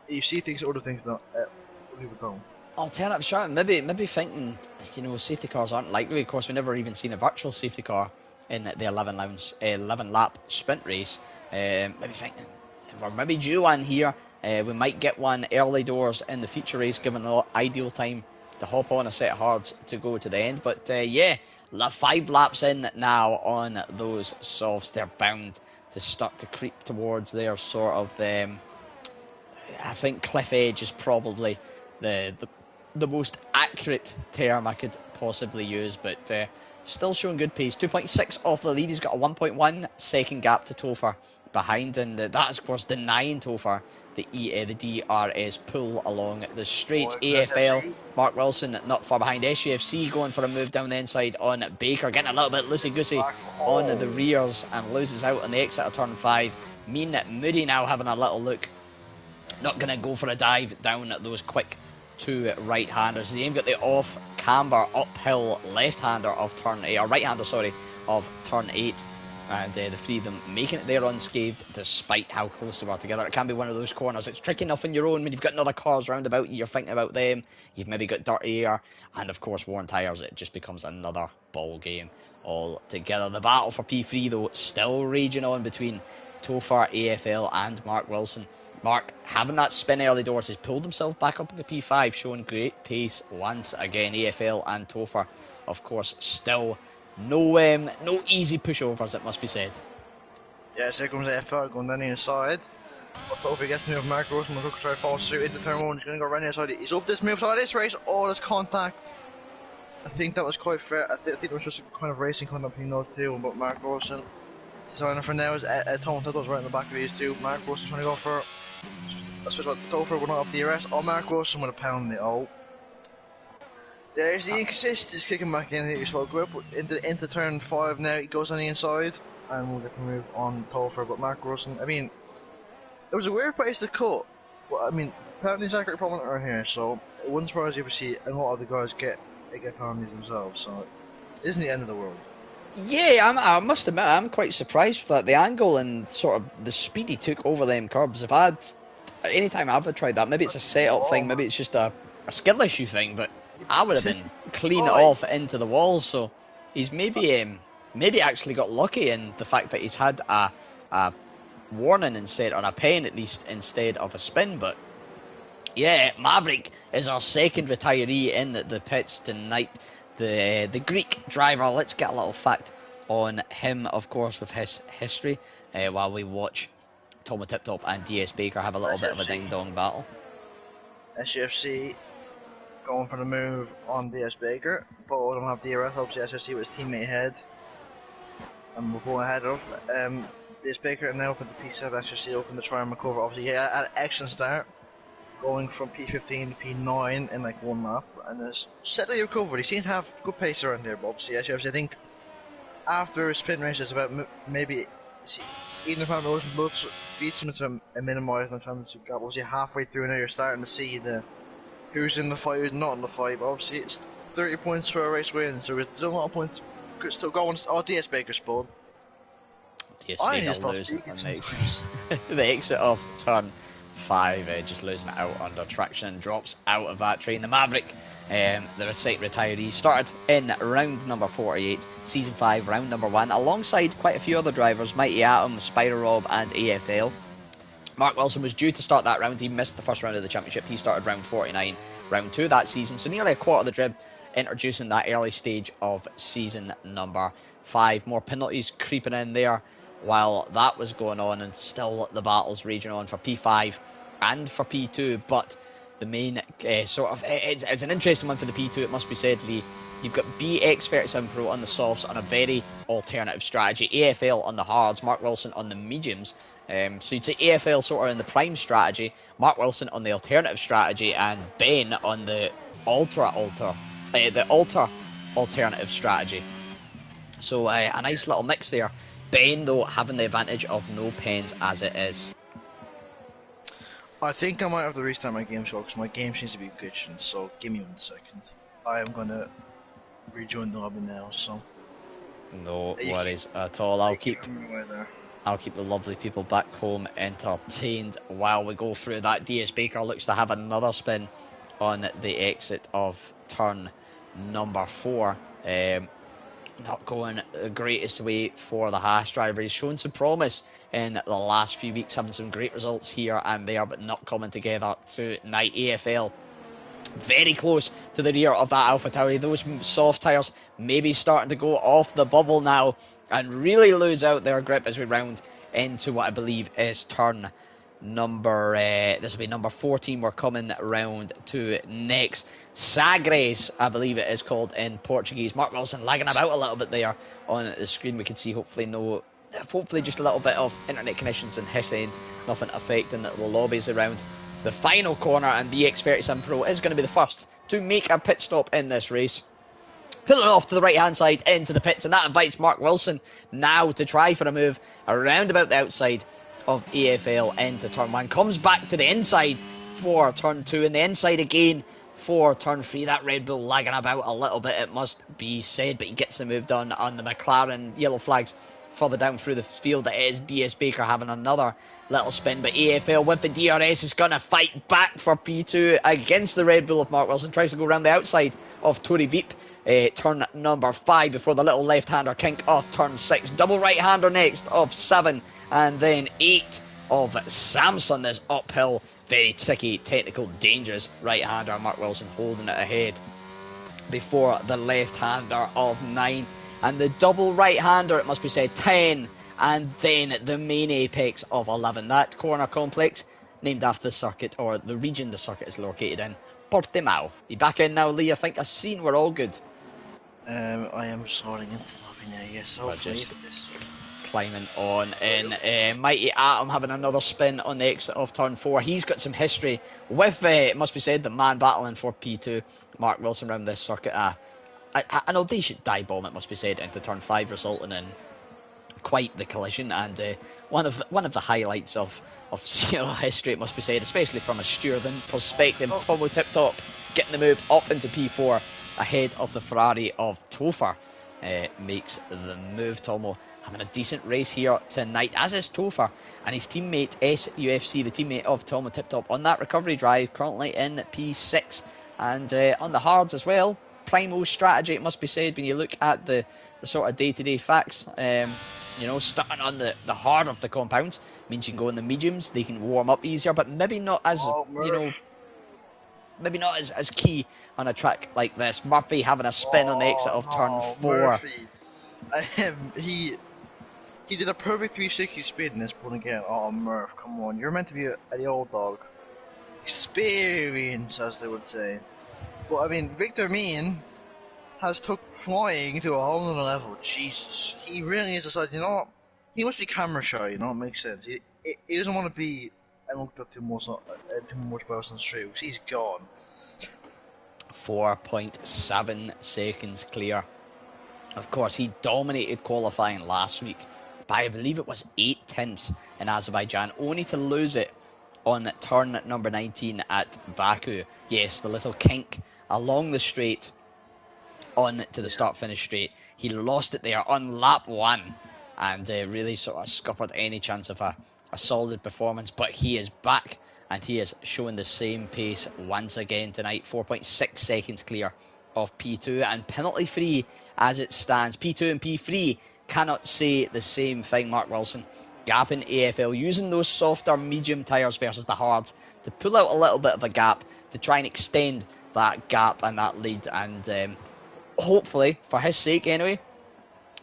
You see things other things that people don't. Alternative shot, maybe thinking, you know, safety cars aren't likely. Of course, we've never even seen a virtual safety car in the 11 lap sprint race. Maybe thinking, we're maybe due one here. We might get one early doors in the feature race, given an ideal time to hop on a set of hards to go to the end. But 5 laps in now on those softs. They're bound to start to creep towards their sort of, I think cliff edge is probably the most accurate term I could possibly use, but still showing good pace. 2.6 off the lead. He's got a 1.1 second gap to Topher behind, and that is of course denying Topher the DRS pull along the straight. AFL, Mark Wilson not far behind. SUFC going for a move down the inside on Baker, getting a little bit loosey-goosey on the rears and loses out on the exit of turn 5. Mean Moody now having a little look, not going to go for a dive down at those quick 2 right-handers. They got the off camber uphill left-hander of turn 8, or right-hander, sorry, of turn 8. And the 3 of them making it there unscathed despite how close they were together. It can be one of those corners. It's tricky enough in your own when you've got other cars round about you, you're thinking about them. You've maybe got dirty air and of course worn tyres. It just becomes another ball game altogether. The battle for P3 though still raging on between Topher, AFL and Mark Wilson. Mark having that spin early doors has pulled himself back up to the P5, showing great pace once again. AFL and Topher of course still no easy pushovers, it must be said. Yeah, so here comes AFL going down the inside. But Topher gets the move of Mark Rosen. Will try to follow suit into turn 1. He's going to go right inside. He's up this move side of this race. Oh, there's contact. I think that was quite fair. I think it was just a kind of racing contact between those two. But Mark Rosen, designer for now is Tom Tiddles right in the back of these two. Mark Rosen trying to go for a switch with Topher will not up the DRS. Oh, Mark Rosen with a pound it. Oh. There's the inconsistency kicking back in here. So go up into turn 5 now. He goes on the inside, and we'll get the move on Topher. But Mark Rosen, I mean, it was a weird place to cut. But I mean, penalties accurate problem are here, so it wouldn't surprise you to see a lot of the guys get penalties themselves. So it isn't the end of the world. Yeah, I must admit I'm quite surprised with that. The angle and sort of the speed he took over them curbs. Anytime I've tried that, maybe it's a setup thing, maybe it's just a skill issue thing, but I would have been clean off into the wall. So he's maybe actually got lucky in the fact that he's had a warning instead, or a pen at least, instead of a spin. But Yeah, Maverick is our second retiree in the pits tonight. The Greek driver. Let's get a little fact on him, of course, with his history, while we watch Tomo Tiptop and DS Baker have a little bit of a ding-dong battle. SUFC going for the move on DS Baker. Both of them have DRS. Obviously, SUFC was teammate ahead. And we're going ahead of DS Baker now open the P7. SUFC open to try and recover. Obviously, yeah, had an excellent start. Going from P15 to P9 in like one lap. And has steadily recovered. He seems to have good pace around here, but obviously, SUFC, I think after his sprint race, it's about maybe. Even if I'm those both beats him to minimise in terms of gap, obviously halfway through now you're starting to see who's in the fight, who's not in the fight. But obviously it's 30 points for a race win, so there's still a lot of points. Could still go on. Oh, DS Baker spawned. DS Baker losing the exit of turn 5, just losing it out under traction and drops out of that train. The Maverick, the retiree, started in round number 48, season 5, round number 1, alongside quite a few other drivers, Mighty Atom, Spider Rob, and AFL. Mark Wilson was due to start that round. He missed the first round of the championship. He started round 49, round 2 that season, so nearly a quarter of the drib, introducing that early stage of season number 5. More penalties creeping in there while that was going on, and still the battles raging on for P5 and for P2, but the main it's an interesting one for the P2, it must be said, Lee. You've got BX37 Pro on the softs on a very alternative strategy, AFL on the hards, Mark Wilson on the mediums. So you'd say AFL sort of in the prime strategy, Mark Wilson on the alternative strategy, and Ben on the ultra alternative strategy. So a nice little mix there. Ben, though, having the advantage of no pens as it is. I think I might have to restart my game show because my game seems to be glitching, so give me 1 second. I am going to rejoin the lobby now, so... No worries at all. I'll keep the lovely people back home entertained while we go through that. DS Baker looks to have another spin on the exit of turn number 4. Not going the greatest way for the Haas driver. He's shown some promise in the last few weeks, having some great results here and there, but not coming together tonight. AFL very close to the rear of that AlphaTauri. Those soft tyres maybe starting to go off the bubble now and really lose out their grip as we round into what I believe is turn number this will be number 14. We're coming round to next. Sagres, I believe it is called in Portuguese. Mark Wilson lagging about a little bit there on the screen. We can see hopefully just a little bit of internet connections in his end, nothing affecting the lobbies around the final corner, and BX37 Pro is going to be the first to make a pit stop in this race. Pulling off to the right hand side into the pits, and that invites Mark Wilson now to try for a move around about the outside of AFL into turn 1. Comes back to the inside for turn 2, and the inside again for turn 3. That Red Bull lagging about a little bit, it must be said, but he gets the move done on the McLaren. Yellow flags further down through the field. It is DS Baker having another little spin, but AFL with the DRS is going to fight back for P2 against the Red Bull of Mark Wilson. Tries to go around the outside of Tori Veep. Turn number 5 before the little left-hander kink off turn 6. Double right-hander next of 7. And then 8 of Samson. This uphill, very tricky, technical, dangerous right-hander. Mark Wilson holding it ahead before the left-hander of 9. And the double right-hander, it must be said, 10. And then the main apex of 11. That corner complex, named after the circuit, or the region the circuit is located in, Portimao. You back in now, Lee? I think I've seen we're all good. I am sorting into the lobby now, yes. Hopefully this... Climbing on in. Mighty Atom having another spin on the exit of turn 4. He's got some history with, it must be said, the man battling for P2. Mark Wilson around this circuit. An audacious dive bomb, it must be said, into turn 5, resulting in quite the collision, and one of the highlights of history, it must be said, especially from a Sturden perspective. Tomo Tiptop getting the move up into P4 ahead of the Ferrari of Topher. Makes the move. Tomo having a decent race here tonight, as is Topher, and his teammate SUFC, the teammate of Tomo Tiptop, on that recovery drive, currently in P6, and on the hards as well. Primo strategy, it must be said, when you look at the sort of day-to-day facts. Starting on the hard of the compound means you can go in the mediums, they can warm up easier, but maybe not as maybe not as key on a track like this. Murphy having a spin on the exit of turn no, 4. Murphy. He did a perfect 360 spin in this one again. Oh, Murph, come on. You're meant to be the old dog. Experience, as they would say. But, I mean, Victor Mean has took flying to a whole other level. Jesus. He really has decided, you know what? He must be camera shy, you know, it makes sense. He doesn't want to be looked up too much by us on the street, because he's gone. 4.7 seconds clear. Of course, he dominated qualifying last week by, I believe it was 8 tenths in Azerbaijan, only to lose it on turn number 19 at Baku. Yes, the little kink along the straight on to the start-finish straight. He lost it there on lap 1 and really sort of scuppered any chance of a solid performance. But he is back and he is showing the same pace once again tonight. 4.6 seconds clear of P2 and penalty free as it stands. P2 and P3 cannot say the same thing. Mark Wilson gap in AFL, using those softer medium tyres versus the hards to pull out a little bit of a gap to try and extend that gap and that lead, and hopefully, for his sake anyway,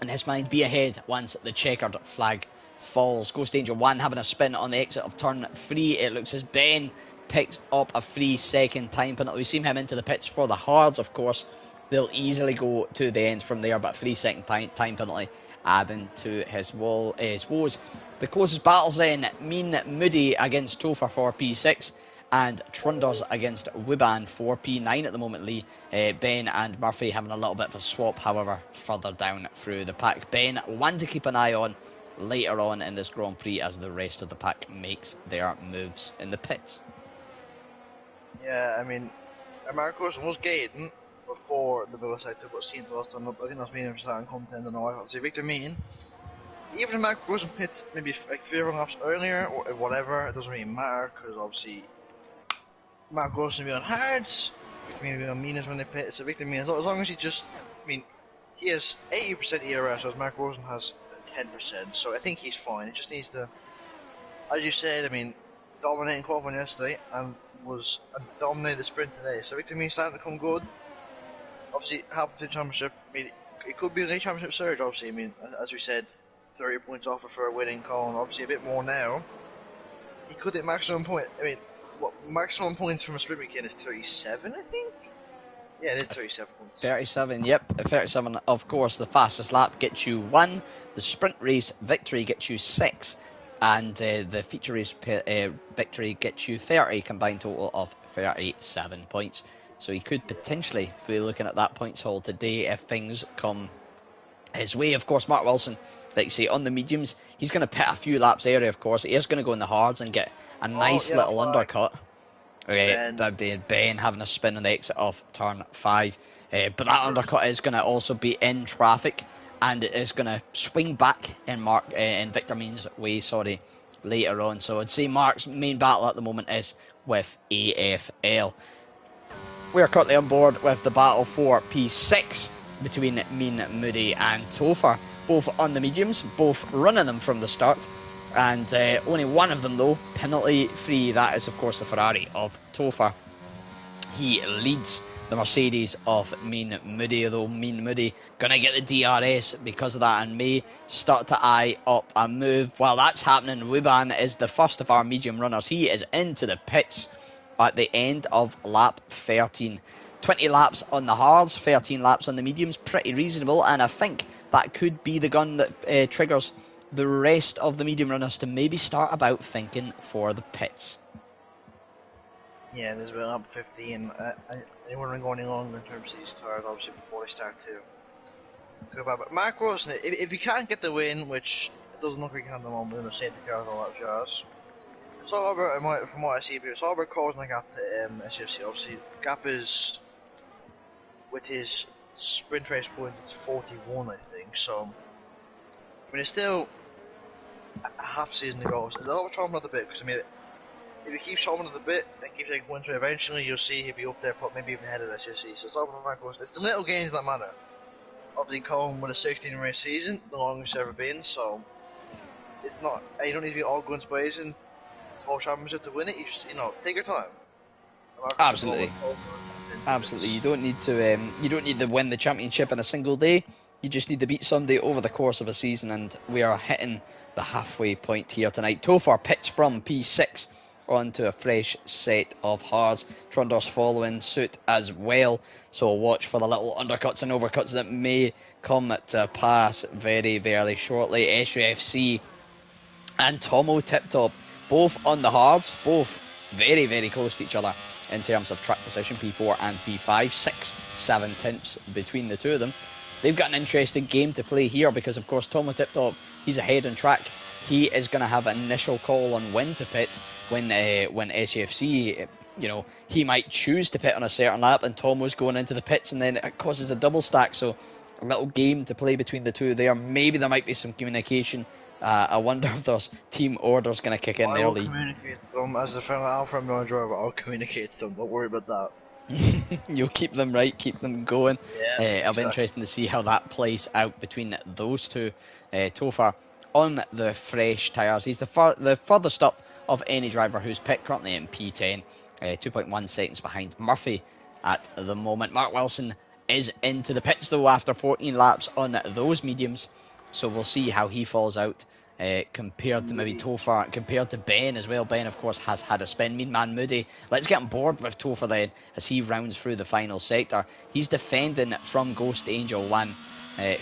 in his mind, be ahead once the checkered flag falls. Ghost Angel 1 having a spin on the exit of turn 3. It looks as Ben picks up a 3-second time penalty. We've seen him into the pits for the hards, of course. They'll easily go to the end from there, but 3-second time penalty adding to his woes. The closest battles then, Mean Moody against Topher for P6 and Trunders against Wiban for P9 at the moment, Lee. Ben and Murphy having a little bit of a swap, however, further down through the pack. Ben, one to keep an eye on later on in this Grand Prix as the rest of the pack makes their moves in the pits. Yeah, I mean, Marcos was gating before the Bill sector, but seeing the last time, I think that's meaning for starting content, and I say Victor Mean, even if Marcos and pits maybe like 3 laps earlier or whatever, it doesn't really matter, because obviously Marcos will be on hards, Victor Mean will be on Minas when they pit, so Victor Mean, as long as he just, I mean, he has 80% ERS, whereas Mark Rosen has 10%, so I think he's fine. He just needs to, as you said, I mean, dominating qualifying yesterday and dominated the sprint today. So Victor Mean's starting to come good. Obviously, half the championship, I mean, it could be a late championship surge, obviously. I mean, as we said, 30 points offer for a winning call, and obviously a bit more now. He could hit maximum point. I mean, what maximum points from a sprint weekend is 37, I think? Yeah, it is 37 points. 37, yep. 37, of course, the fastest lap gets you 1. The sprint race victory gets you 6. And the feature race victory gets you 30, combined total of 37 points. So he could potentially be looking at that points haul today if things come his way. Of course, Mark Wilson, like you say, on the mediums, he's going to pit a few laps early, of course. He is going to go in the hards and get a nice little undercut. That'd be Ben having a spin on the exit of turn 5. But that undercut is going to also be in traffic, and it is going to swing back in Victor Mean's way, later on. So I'd say Mark's main battle at the moment is with AFL. We're currently on board with the battle for P6 between Mean Moody and Topher. Both on the mediums, both running them from the start. And only one of them, though, penalty free. That is, of course, the Ferrari of Topher. He leads the Mercedes of Mean Moody, though Mean Moody gonna get the DRS because of that and may start to eye up a move. While that's happening, Wiban is the first of our medium runners. He is into the pits at the end of lap 13. 20 laps on the hards, 13 laps on the mediums, pretty reasonable, and I think that could be the gun that triggers the rest of the medium runners to maybe start about thinking for the pits. Yeah, there's about lap 15. They wouldn't go any longer in terms of these tires, obviously, before they start to go back. But Mark Rosen, if you can't get the win, which it doesn't look like he can at the moment, in the safety cars and all that jazz, it's all about, from what I see here, it's all about causing a gap to SFC. Obviously, gap is, with his sprint race point, it's 41, I think. So, I mean, it's still a half season to go. So it's all about chomping at the bit, because, I mean, if he keeps chomping at the bit and keeps taking points, eventually you'll see he'll be up there, maybe even ahead of SFC. So it's all about Mark Rosen. It's the little games that matter. Obviously, Colin with a 16 race season, the longest ever been, so it's not, you don't need to be all guns blazing whole championship to win it. You just, take your time. Absolutely. Absolutely. You don't need to. You don't need to win the championship in a single day. You just need to beat somebody over the course of a season, and we are hitting the halfway point here tonight. Tofar pitched from P6 onto a fresh set of hards. Trundos following suit as well. So watch for the little undercuts and overcuts that may come to pass very, very shortly. SUFC and Tomo Tip Top, both on the hards, both very, very close to each other in terms of track position, P4 and P5, 6, 7 tenths between the two of them. They've got an interesting game to play here because, of course, Tomo Tip Top, he's ahead on track. He is going to have an initial call on when to pit when SUFC, you know, he might choose to pit on a certain lap and Tomo's going into the pits and then it causes a double stack. So a little game to play between the two there. Maybe there might be some communication. I wonder if there's team orders going to kick in early. I will communicate to them as a Alpha Romeo driver. I'll communicate to them. Don't worry about that. You'll keep them right, keep them going. Yeah, It'll be interesting to see how that plays out between those two. Tofar on the fresh tyres. He's the furthest up of any driver who's pit, currently in P10, 2.1 seconds behind Murphy at the moment. Mark Wilson is into the pits though after 14 laps on those mediums, so we'll see how he falls out compared to maybe Tofar, compared to Ben as well. Ben, of course, has had a spin. Mean Man Moody, let's get on board with Tofar then as he rounds through the final sector. He's defending from Ghost Angel 1,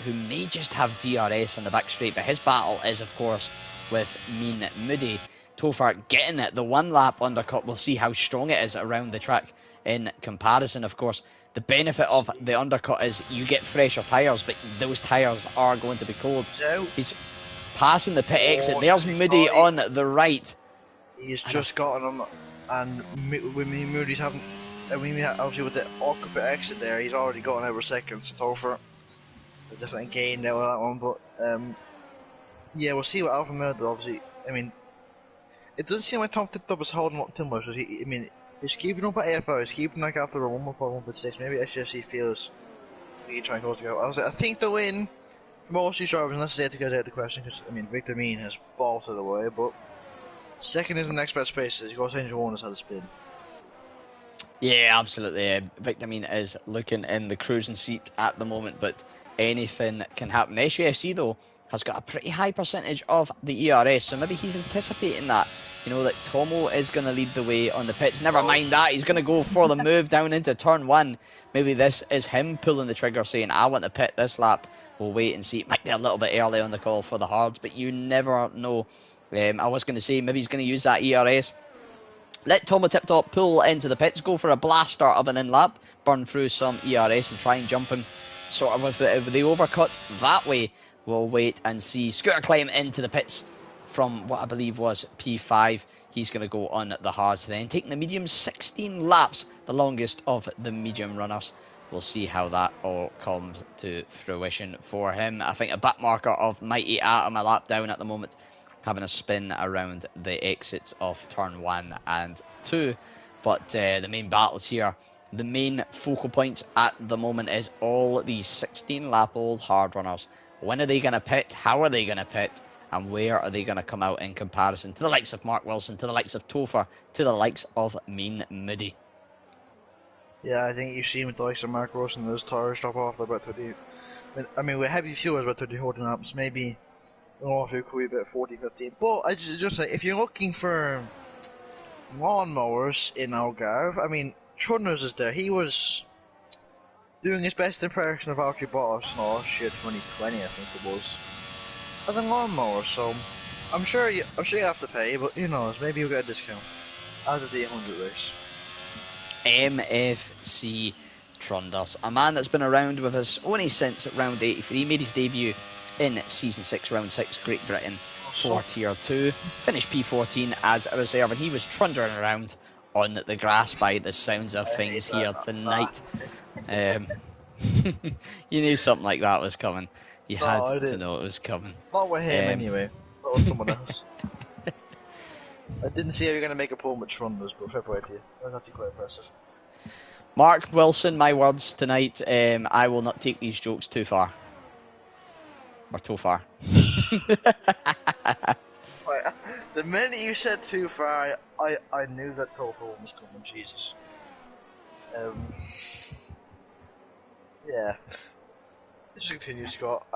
who may just have DRS on the back straight, but his battle is, of course, with Mean Moody. Tofar getting it, the one lap undercut. We'll see how strong it is around the track in comparison. Of course, the benefit of the undercut is you get fresher tyres, but those tyres are going to be cold. He's passing the pit exit. There's Moody on the right. He's just gotten him, and Moody's having. I mean, obviously with the awkward pit exit there, he's already gotten over seconds. So Tofar has definitely gained out on that one, but yeah, we'll see what Alpha Male does. Obviously, I mean, it doesn't seem like Tom Tip-Top is holding up too much. I mean, he's keeping up at AFO, he's keeping like after a 1.4, 1.6. Maybe SGFC feels he can try and go to go. I think the win for most of these drivers, unless they have to get out of the question, because I mean, Victor Mean has bolted away, but second is the next best space. He goes into one has had a spin. Yeah, absolutely. Victor Mean is looking in the cruising seat at the moment, but anything can happen. SUFC though has got a pretty high percentage of the ERS, so maybe he's anticipating that, you know, that Tomo is going to lead the way on the pits. Never mind that, he's going to go for the move down into turn 1. Maybe this is him pulling the trigger, saying, I want to pit this lap. We'll wait and see. It might be a little bit early on the call for the hards, but you never know. I was going to say, maybe he's going to use that ERS. Let Tomo Tip Top pull into the pits, go for a blaster of an in-lap, burn through some ERS and try and jump him sort of with the overcut that way. We'll wait and see. Scooter Climb into the pits from what I believe was P5. He's going to go on the hards then, taking the medium 16 laps, the longest of the medium runners. We'll see how that all comes to fruition for him. I think a back marker of Mighty Atom a lap down at the moment, having a spin around the exits of turn 1 and 2. But the main battles here, the main focal points at the moment is all these 16-lap-old hard runners. When are they going to pit? How are they going to pit? And where are they going to come out in comparison to the likes of Mark Wilson, to the likes of Tofar, to the likes of Mean Moody? Yeah, I think you've seen with the likes of Mark Wilson, those tires drop off by about 30. I mean, with heavy fuel, about 30 holding laps, maybe off it could be about 40, 15. But I just say, if you're looking for lawnmowers in Algarve, I mean, Trudners is there. He was doing his best impression of Valtteri Bottas in last year, 2020, I think it was, as a lawnmower. So I'm sure you have to pay, but who knows? Maybe you'll get a discount. As is the 800 race. MFC Trundles, a man that's been around with us only since round 83. He made his debut in season 6, round 6, Great Britain for tier 2. Finished P14 as a reserve, and he was trundling around on the grass by the sounds of things here tonight. You knew something like that was coming. You had to know it was coming. Not with him anyway. Not with someone else. I didn't see how you were going to make a poem with Trundles, but fair play to you. That's actually quite impressive. Mark Wilson, my words tonight. I will not take these jokes too far. Or too far. The minute you said too far, I knew that Tofar was coming, Jesus. Um, yeah. Just continue, Scott.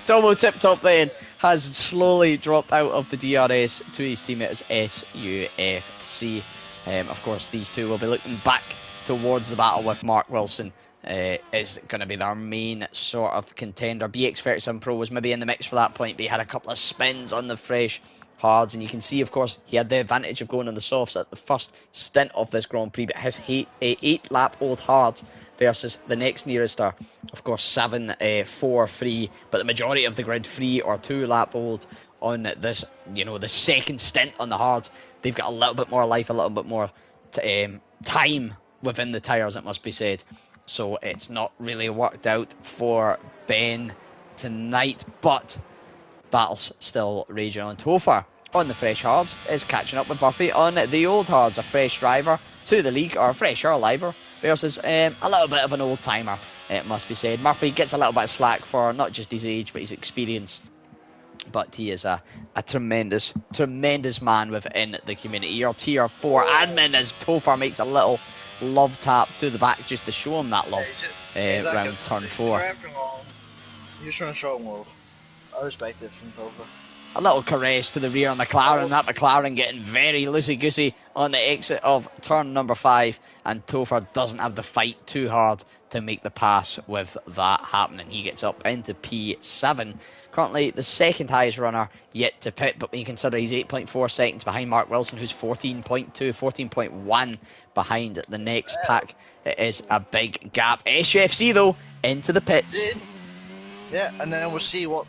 Tomo Tip Top then has slowly dropped out of the DRS to his teammates SUFC. Of course, these two will be looking back towards the battle with Mark Wilson. Is going to be their main sort of contender. BX37 Pro was maybe in the mix for that point, but he had a couple of spins on the fresh hards, and you can see, of course, he had the advantage of going on the softs at the first stint of this Grand Prix, but his 8-lap-old hards versus the next nearest are, of course, 7, 4, 3, but the majority of the grid 3 or 2-lap-old on this, the second stint on the hards. They've got a little bit more life, a little bit more time within the tyres, it must be said. So it's not really worked out for Ben tonight, but battle's still raging on. Topher on the fresh hards is catching up with Murphy on the old hards. A fresh driver to the league, or a fresher driver, versus a little bit of an old timer, it must be said. Murphy gets a little bit of slack for not just his age, but his experience. But he is a tremendous man within the community. Your tier 4 admin as Topher makes a little love tap to the back just to show him that love round turn 4. You're just trying to show him love. I respect it from Topher. A little caress to the rear McLaren. That McLaren getting very loosey-goosey on the exit of turn number 5. And Topher doesn't have the fight too hard to make the pass with that happening. He gets up into P7. Currently the second highest runner yet to pit, but when you consider he's 8.4 seconds behind Mark Wilson, who's 14.2, 14.1 behind the next pack. It is a big gap. SUFC though, into the pits. Yeah, and then we'll see what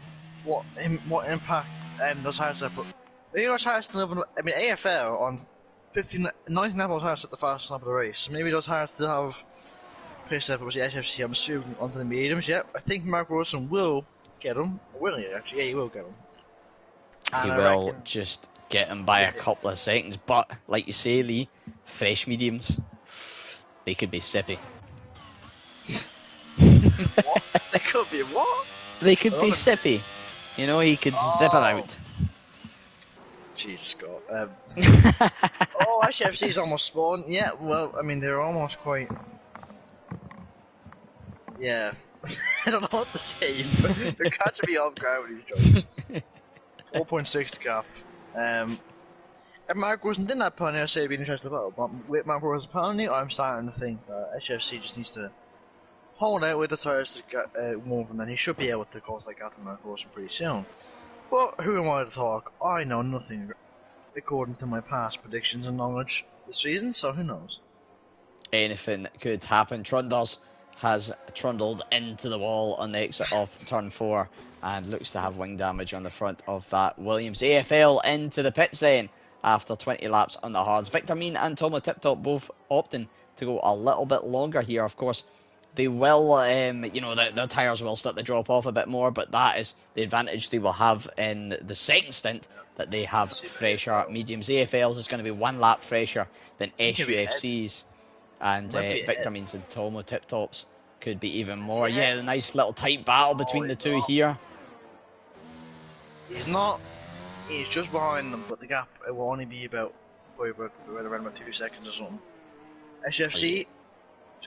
impact those tires have. But maybe those tires still have, I mean, AFL on 19 lap tires at the fastest lap of the race. Maybe those tires still have pace up. Was the SFC? I'm assuming onto the mediums. Yeah, I think Mark Wilson will get him. Will he actually? Yeah, he will get him. He will just get him by a couple of seconds. But like you say, Lee, fresh mediums, they could be sippy. What? They could be what? They could be sippy. He could zip it out. Jesus, Scott. SFC's almost spawned. Yeah, well, I mean, they're almost quite... Yeah. I don't know what to say, but they're catching me off guard with these jokes. 4.6 gap. If Mark Wilson didn't have penalty, I'd say it'd be an interesting battle. But with Mark Wilson's penalty, I'm starting to think that SFC just needs to hold out with the tires to get move, and then he should be able to cause that gap to Mark Wilson pretty soon. But who am I to talk? I know nothing according to my past predictions and knowledge this season, so who knows? Anything could happen. Trundles has trundled into the wall on the exit of turn 4 and looks to have wing damage on the front of that Williams. AFL into the pits then after 20 laps on the hards. Victor Mean and Tomo Tiptop both opting to go a little bit longer here. Of course, they will, their tyres will start to drop off a bit more, but that is the advantage they will have in the second stint, that they have fresher mediums. AFL's is going to be 1 lap fresher than SUFC's, and Victor Means and Tomo Tiptops could be even more. Yeah, the nice little tight battle between the two here. He's not. He's just behind them, but the gap, it will only be about around about 2 seconds or something. SFC,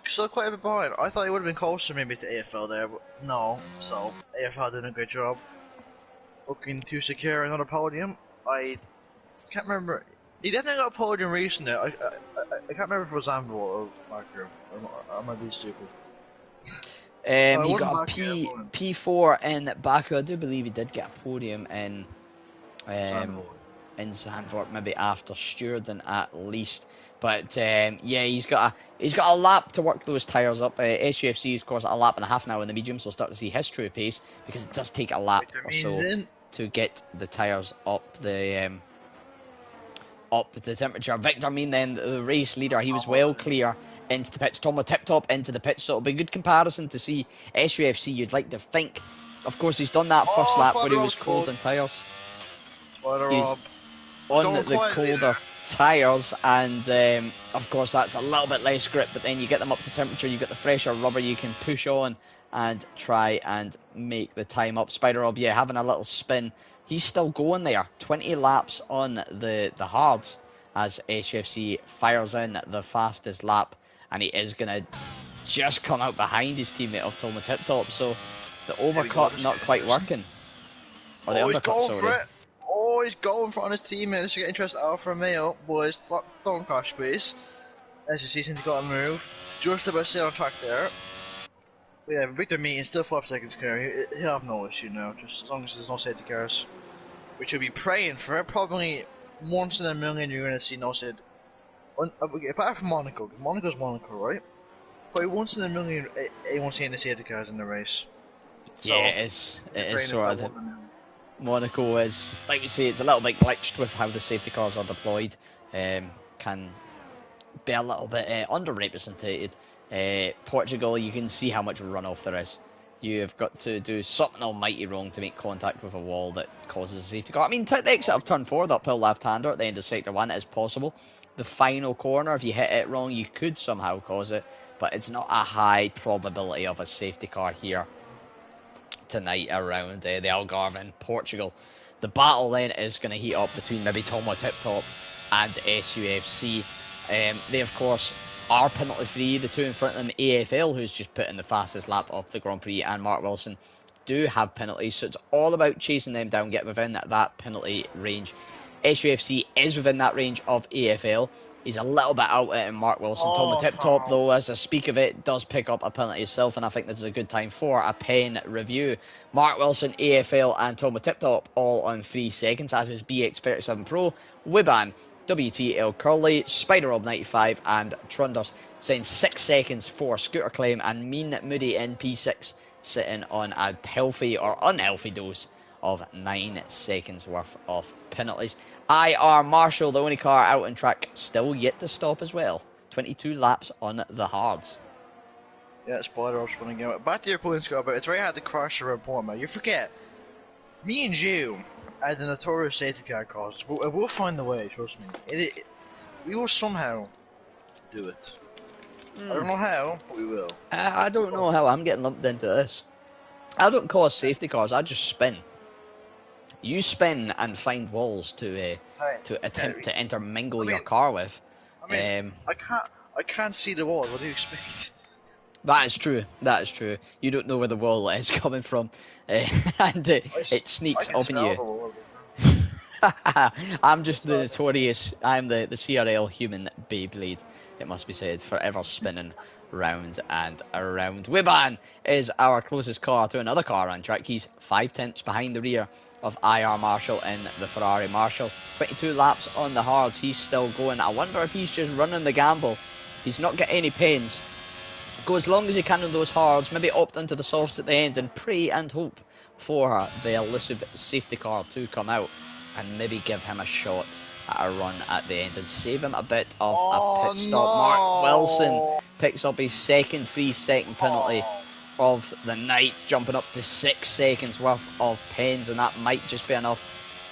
still quite a bit behind. I thought he would have been closer maybe to AFL there, but no. So, AFL doing a great job looking to secure another podium. I can't remember. He definitely got a podium recently. I can't remember if it was Amber or Marker. I might be stupid. He got a P4 in Baku. I do believe he did get a podium in Zandvoort, maybe after Sturden at least. But yeah, he's got a lap to work those tyres up. SUFC, of course, a lap and a half now in the mediums. We'll start to see his true pace, because it does take a lap or so to get the tyres up the temperature. Victor Mean then, the race leader, he was well clear into the pits. Tomo Tiptop into the pits, so it'll be a good comparison to see SUFC, you'd like to think. Of course, he's done that first lap where he was cold in tyres. He's on the colder tyres, and of course that's a little bit less grip, but then you get them up to temperature, you get the fresher rubber, you can push on and try and make the time up. Spider Rob, having a little spin. He's still going there. 20 laps on the hards, as SUFC fires in the fastest lap, and he is going to just come out behind his teammate of Toma Tip Top, so the overcut not quite working. Or the he's undercut, going sorry. for it. Oh, he's going for it on his teammate. This is getting interest Alfa Romeo. Boys, don't crash, please. As you see, since he got a move, just about stay on track there. But yeah, Victor Meaton still 5 seconds clear. He'll have no issue now, just as long as there's no safety cars. Which you'll be praying for. Probably once in a million you're going to see no safety. Apart from Monaco, because Monaco's Monaco, right? Probably once in a million anyone seeing the safety cars in the race. So, yeah, it is sort of. Monaco is, like we say, it's a little bit glitched with how the safety cars are deployed. Can be a little bit underrepresented. Portugal, you can see how much runoff there is. You have got to do something almighty wrong to make contact with a wall that causes a safety car. I mean, the exit of turn 4, the uphill left-hander at the end of sector 1 is possible. The final corner, if you hit it wrong, you could somehow cause it, but it's not a high probability of a safety car here tonight around the Algarve in Portugal. The battle then is going to heat up between maybe Toma Tip Top and SUFC. They, of course, are penalty free. The two in front of them, AFL, who's just put in the fastest lap of the Grand Prix, and Mark Wilson do have penalties, so it's all about chasing them down, get within that penalty range. SUFC is within that range of AFL. He's a little bit out in Mark Wilson. Toma Tip Top, though, as I speak of it, does pick up a penalty himself, and I think this is a good time for a pen review. Mark Wilson, AFL, and Toma Tip Top all on 3 seconds, as is BX37 Pro, Wiban, WTL Curly, Spider Rob 95, and Trunders saying 6 seconds for Scooter Claim, and Mean Moody in P6 sitting on a healthy or unhealthy dose of 9 seconds worth of penalties. IR Marshall, the only car out on track, still yet to stop as well. 22 laps on the hards. Yeah, Spider Rob's running out. Back to your points, Scott, but it's very hard to crash around Portman. You forget, me and you are the notorious safety car cars. We'll find the way, trust me. We will somehow do it. I don't know how, but we will. I don't know how I'm getting lumped into this. I don't cause safety cars, I just spin. You spin and find walls to attempt to intermingle your car with. I mean, I can't see the wall. What do you expect? That is true. That is true. You don't know where the wall is coming from, and it sneaks up on you. I'm just the notorious. I'm the CRL human Beyblade. It must be said, forever spinning round and around. Wiban is our closest car to another car on track. He's 5 tenths behind the rear of IR Marshall in the Ferrari Marshall. 22 laps on the hards. He's still going. I wonder if he's just running the gamble. He's not getting any pains. Go as long as he can on those hards. Maybe opt into the softs at the end and pray and hope for the elusive safety car to come out and maybe give him a shot at a run at the end and save him a bit of a pit stop. No. Mark Wilson picks up his second 3-second penalty of the night, jumping up to 6 seconds worth of pens, and that might just be enough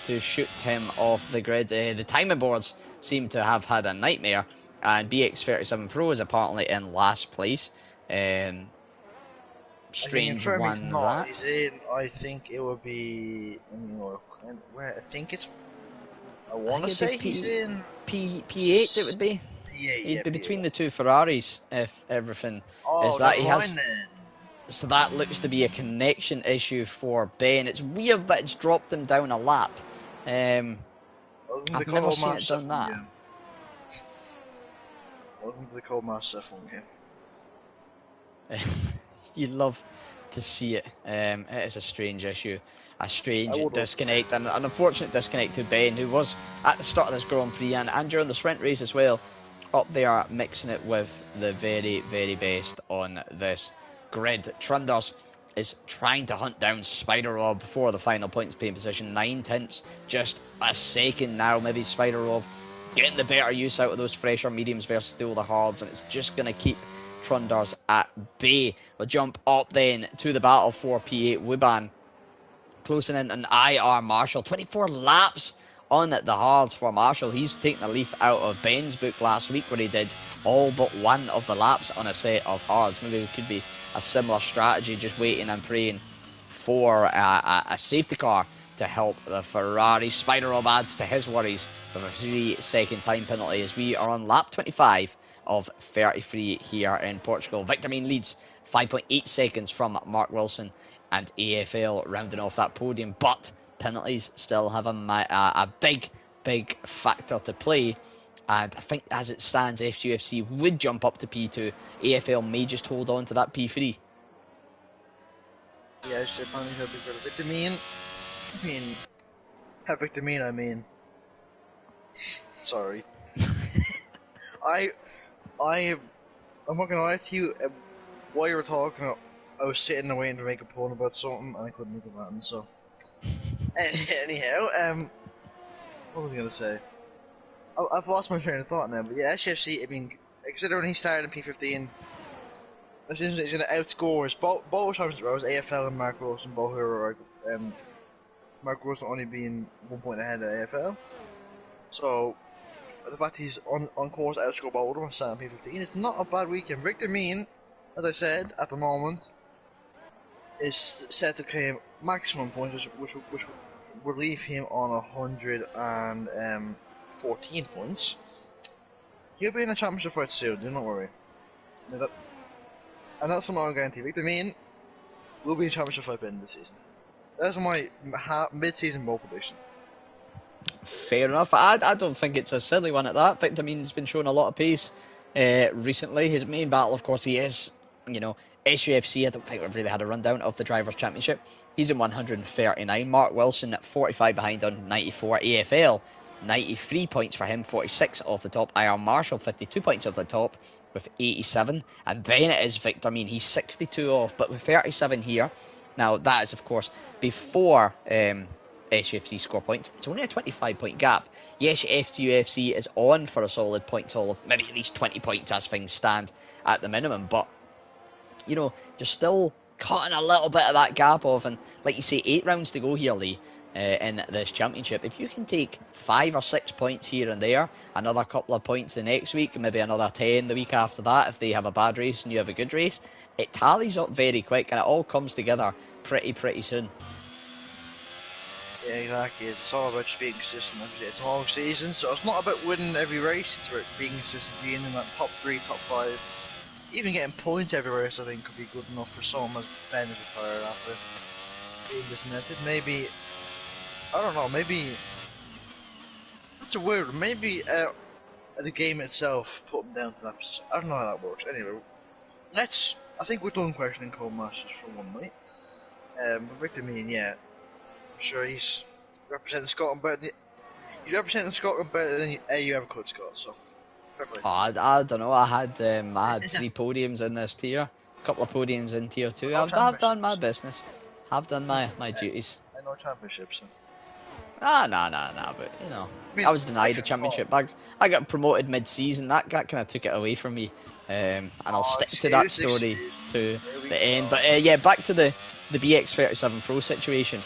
to shoot him off the grid. The timing boards seem to have had a nightmare, and BX37 Pro is apparently in last place. Strange one that. He's in, I think it would be. Where I think it's. I want to say he's in P8. It would be. P8. He'd be P8. between the two Ferraris if everything is that he has. Then. So that looks to be a connection issue for Ben. It's weird that it's dropped him down a lap. I've never seen it done that. Game. Welcome to the Cold Master F1 game. You love to see it. It is a strange issue, a strange disconnect, and an unfortunate disconnect to Ben, who was at the start of this Grand Prix and during the sprint race as well, up there mixing it with the very, very best on this grid. Trunders is trying to hunt down Spider Rob for the final points paying position. 9 tenths, just a second now. Maybe Spider Rob getting the better use out of those fresher mediums versus the older hards, and it's just going to keep Trunders at bay. We'll jump up then to the battle for P8. Wiban closing in an IR Marshall. 24 laps on the hards for Marshall. He's taken a leaf out of Ben's book last week where he did all but one of the laps on a set of hards. Maybe it could be a similar strategy, just waiting and praying for a safety car to help the Ferrari. Spider-Rob adds to his worries with a 3-second time penalty as we are on lap 25 of 33 here in Portugal. Victor Mean leads 5.8 seconds from Mark Wilson and AFL rounding off that podium, but penalties still have a big factor to play. And I think as it stands, FGFC would jump up to P2. AFL may just hold on to that P3. Yeah, it's penalties are big for Victor Mean. Victor Mean, I mean. Sorry. I'm not gonna lie to you. While you were talking, I was sitting there waiting to make a point about something, and I couldn't make it happen. So, anyhow, what was I gonna say? I've lost my train of thought now. But yeah, SGFC. I mean, considering he started in P15, this is he's gonna outscore his both champions rows, AFL and Mark Wilson, both who are Mark Wilson only being 1 point ahead of AFL. So the fact he's on course to outscore both of them, starting P15, it's not a bad weekend. Victor Mean, as I said, at the moment, is set to claim maximum points, which would leave him on 114 points. He'll be in the championship fight soon, do not worry. And that's something I'll guarantee. Victor Mean will be in championship fight by the end of the season. That's my mid-season bowl prediction. Fair enough. I don't think it's a silly one at that. Victor Mean's been showing a lot of pace recently. His main battle, of course, he is, SUFC. I don't think we've really had a rundown of the Drivers' Championship. He's in 139. Mark Wilson at 45 behind on 94. AFL, 93 points for him, 46 off the top. IR Marshall, 52 points off the top with 87. And then it is Victor Mean. He's 62 off, but with 37 here. Now, that is, of course, before SUFC score points. It's only a 25-point gap. Yes, FGFC is on for a solid point total of maybe at least 20 points as things stand at the minimum, but you're still cutting a little bit of that gap off, and like you say, 8 rounds to go here, Lee, in this championship. If you can take 5 or 6 points here and there, another couple of points the next week, maybe another 10 the week after that, if they have a bad race and you have a good race, it tallies up very quick and it all comes together pretty soon. Yeah, exactly. It's all about just being consistent. It's a long season, so it's not about winning every race. It's about being consistent, being in that top 3, top 5. Even getting points every race, I think, could be good enough for someone as Ben is retired after being disconnected. Maybe, I don't know, maybe, that's a weird, maybe the game itself put him down to that position. I don't know how that works. Anyway, I think we're done questioning Cole Masters for one night. But Victor Mean, yeah. I'm sure he's representing Scotland better. He's representing Scotland better than you ever could, Scott. So, I don't know. I had 3 podiums in this tier, a couple of podiums in tier 2. I've done my business. I've done my duties. I know championships. So. Nah. But I was denied the championship. I got promoted mid-season. That kind of took it away from me. And I'll stick to that story to the end. But yeah, back to the BX37 Pro situation.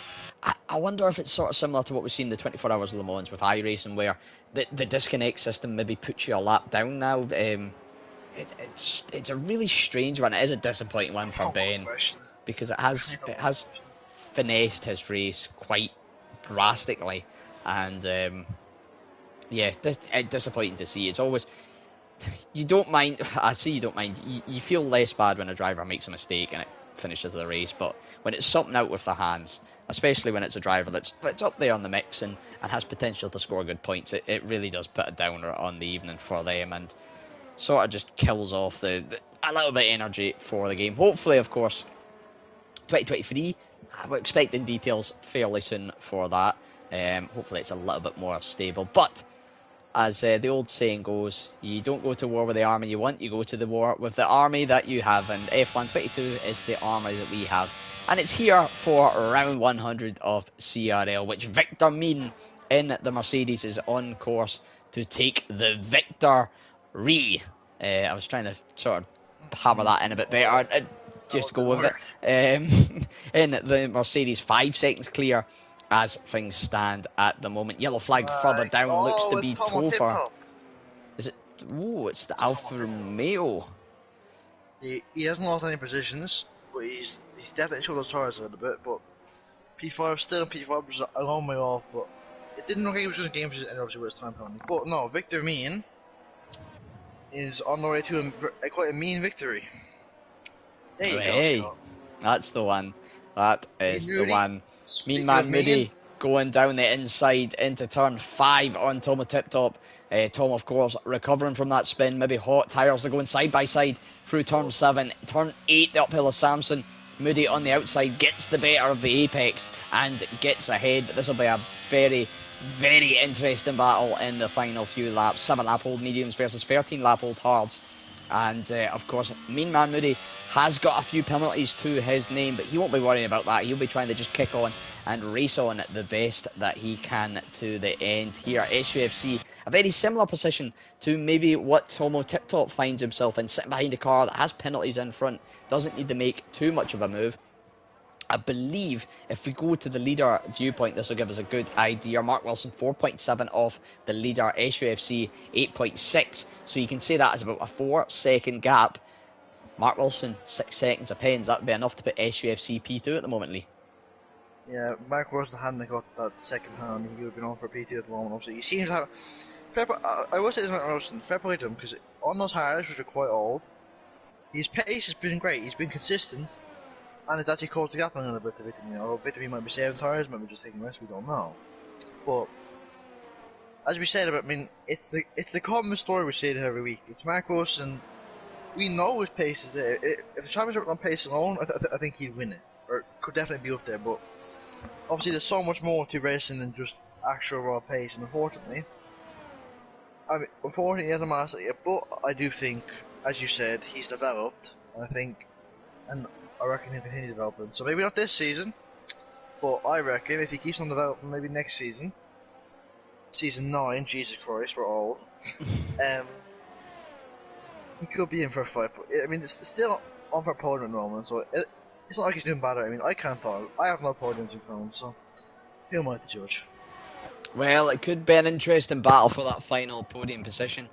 I wonder if it's sort of similar to what we've seen in the 24 Hours of Le Mans with iRacing, where the disconnect system maybe puts you a lap down now. It's a really strange one. It is a disappointing one for Ben because it has finessed his race quite drastically, and yeah, disappointing to see. It's always you don't mind. I see you don't mind. You feel less bad when a driver makes a mistake and it finishes the race, but when it's something out with their hands, especially when it's a driver that's up there on the mix and has potential to score good points, it really does put a downer on the evening for them and sort of just kills off a little bit of energy for the game. Hopefully, of course, 2023, we're expecting details fairly soon for that. Hopefully it's a little bit more stable, but as the old saying goes, you don't go to war with the army you want, you go to the war with the army that you have, and F122 is the army that we have. And it's here for round 100 of CRL, which Victor Mean in the Mercedes is on course to take the victory. I was trying to sort of hammer that in a bit better, just go with it. In the Mercedes, 5 seconds clear as things stand at the moment. Yellow flag further down looks to be Topher. Is it? Oh, it's the Alfa Romeo. He hasn't lost any positions, but he's definitely showed his tires a little bit. But P5 still, P5 was a long way off, but it didn't look like he was going to game and obviously with his time penalty. But no, Victor Mean is on the way to quite a mean victory. There you go, Scott. That's the one. That is the one. Speaking Mean Man of Moody mean, going down the inside into turn 5 on Tom of Tip Top. Tom, of course, recovering from that spin. Maybe hot. Tires are going side by side through turn 7. Turn 8, the uphill of Samson. Moody on the outside gets the better of the apex and gets ahead. But this will be a very, very interesting battle in the final few laps. 7 lap old mediums versus 13 lap old hards. And of course, Mean Man Moody has got a few penalties to his name, but he won't be worrying about that. He'll be trying to just kick on and race on the best that he can to the end here. SUFC, a very similar position to maybe what Tomo Tip Top finds himself in, sitting behind a car that has penalties in front, doesn't need to make too much of a move. I believe if we go to the leader viewpoint, this will give us a good idea. Mark Wilson 4.7 off the leader, SUFC 8.6. So you can say that is about a 4-second gap. Mark Wilson 6 seconds apace. That would be enough to put SUFC P2 at the moment, Lee. Yeah, Mark Wilson hadn't got that second hand, he would have been on for P2 at the moment. Obviously, he seems to have. I will say this about Wilson, fair play to him, because on those hires, which are quite old, his pace has been great, he's been consistent. And it's actually caused a gap a little bit to Victor. Although Victor might be saving tires, maybe just taking risks, we don't know. But as we said about, I mean, it's the common story we say it every week. It's Mark Wilson. We know his pace is there. If the championship was on pace alone, I think he'd win it, or could definitely be up there. But obviously, there's so much more to racing than just actual raw pace. And unfortunately, he hasn't mastered it yet. But I do think, as you said, he's developed. And I reckon he'll continue developing. So maybe not this season, but I reckon if he keeps on developing, maybe next season, season 9, Jesus Christ, we're old. He could be in for a fight. But I mean, it's still on for a podium at the moment, so it's not like he's doing better. I mean, I can't tell. I have no podiums in front, so who am I to judge? Well, it could be an interesting battle for that final podium position.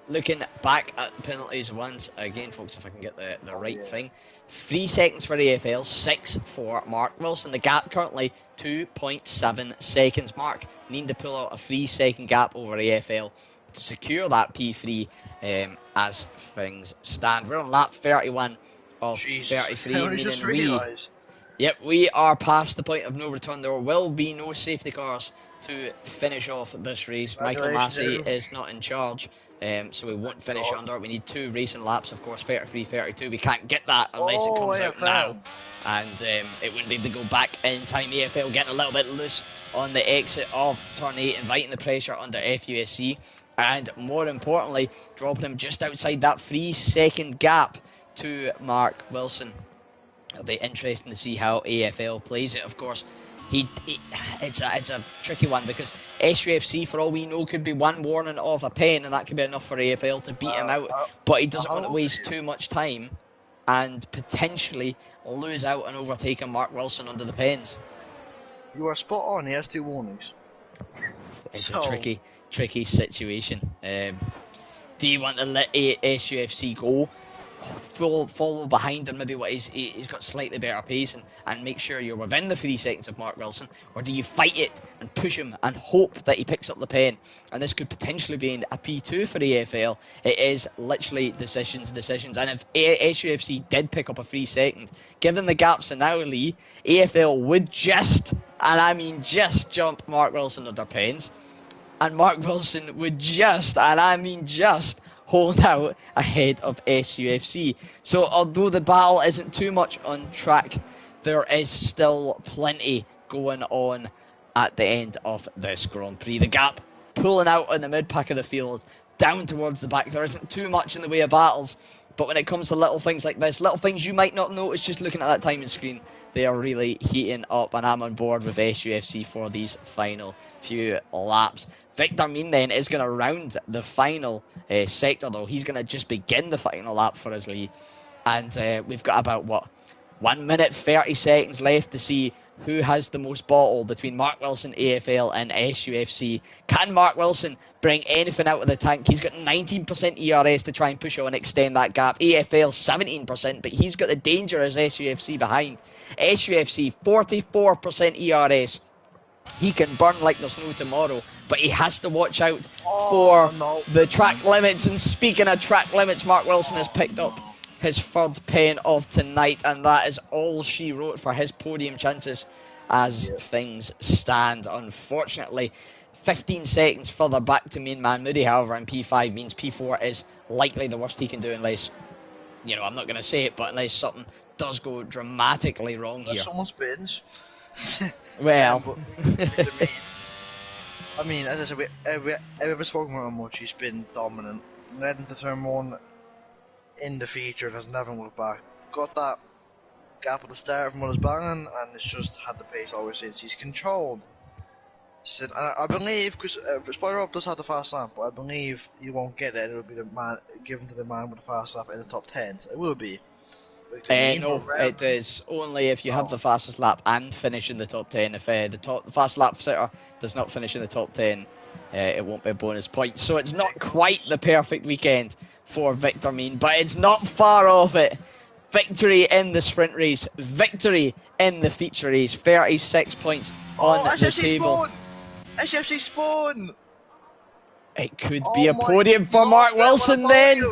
Looking back at the penalties once again, folks, if I can get the right thing. 3 seconds for AFL, 6 for Mark Wilson. The gap currently 2.7 seconds. Mark needing to pull out a 3-second gap over AFL to secure that P3 as things stand. We're on lap 31 of 33. I just realised. Yep, we are past the point of no return. There will be no safety cars to finish off this race. Michael Massey is not in charge, so we won't finish under. We need 2 racing laps, of course, 33, 32. We can't get that unless it comes out now, and it wouldn't be able to go back in time. AFL getting a little bit loose on the exit of turn 8, inviting the pressure under FUSC, and more importantly, dropping him just outside that 3-second gap to Mark Wilson. It'll be interesting to see how AFL plays it. Of course, it's a tricky one because SUFC, for all we know, could be one warning of a pen, and that could be enough for AFL to beat him out. But he doesn't want to waste too much time and potentially lose out and overtaking Mark Wilson under the pens. You are spot on. He has 2 warnings. It's a tricky situation. Do you want to let SUFC go? Follow behind him, maybe what he's got slightly better pace and make sure you're within the 3 seconds of Mark Wilson, or do you fight it and push him and hope that he picks up the pen? And this could potentially be a P2 for AFL. It is literally decisions, and if SUFC did pick up a 3 second, given the gaps in now, Lee, AFL would just, and I mean just, jump Mark Wilson under pens, and Mark Wilson would just, and I mean just, hold out ahead of SUFC. So although the battle isn't too much on track, there is still plenty going on at the end of this Grand Prix. The gap pulling out in the mid-pack of the field, down towards the back. There isn't too much in the way of battles, but when it comes to little things like this, little things you might not notice just looking at that timing screen, they are really heating up, and I'm on board with SUFC for these final few laps. Victor Mean then is going to round the final sector, though. He's going to just begin the final lap for his lead. And we've got about, 1 minute 30 seconds left to see who has the most bottle between Mark Wilson, AFL, and SUFC. Can Mark Wilson bring anything out of the tank? He's got 19% ERS to try and push on and extend that gap. AFL 17%, but he's got the danger as SUFC behind. SUFC 44% ERS. He can burn like there's no tomorrow, but he has to watch out for the track limits. And speaking of track limits, Mark Wilson has picked up his third pen of tonight, and that is all she wrote for his podium chances as things stand. Unfortunately, 15 seconds further back to main man Moody, however, in P5 means P4 is likely the worst he can do unless, I'm not going to say it, but unless something does go dramatically wrong here. Someone spins. Well, I mean, as I said, every spoken about how much he's been dominant. Led into turn one in the feature and has never looked back. Got that gap at the start from what was banging, and it's just had the pace always since. He's controlled. So, I believe, because Spider-Up does have the fast lap, but I believe he won't get it. It'll be the man given to the man with the fast lap in the top 10. So it will be. No, it is only if you have the fastest lap and finish in the top 10. If the fast lap sitter does not finish in the top 10, it won't be a bonus point. So it's not quite the perfect weekend for Victor Mean, but it's not far off it. Victory in the sprint race, victory in the feature race, 36 points on the table. SFC Spawn! It could be a podium for Mark Wilson then.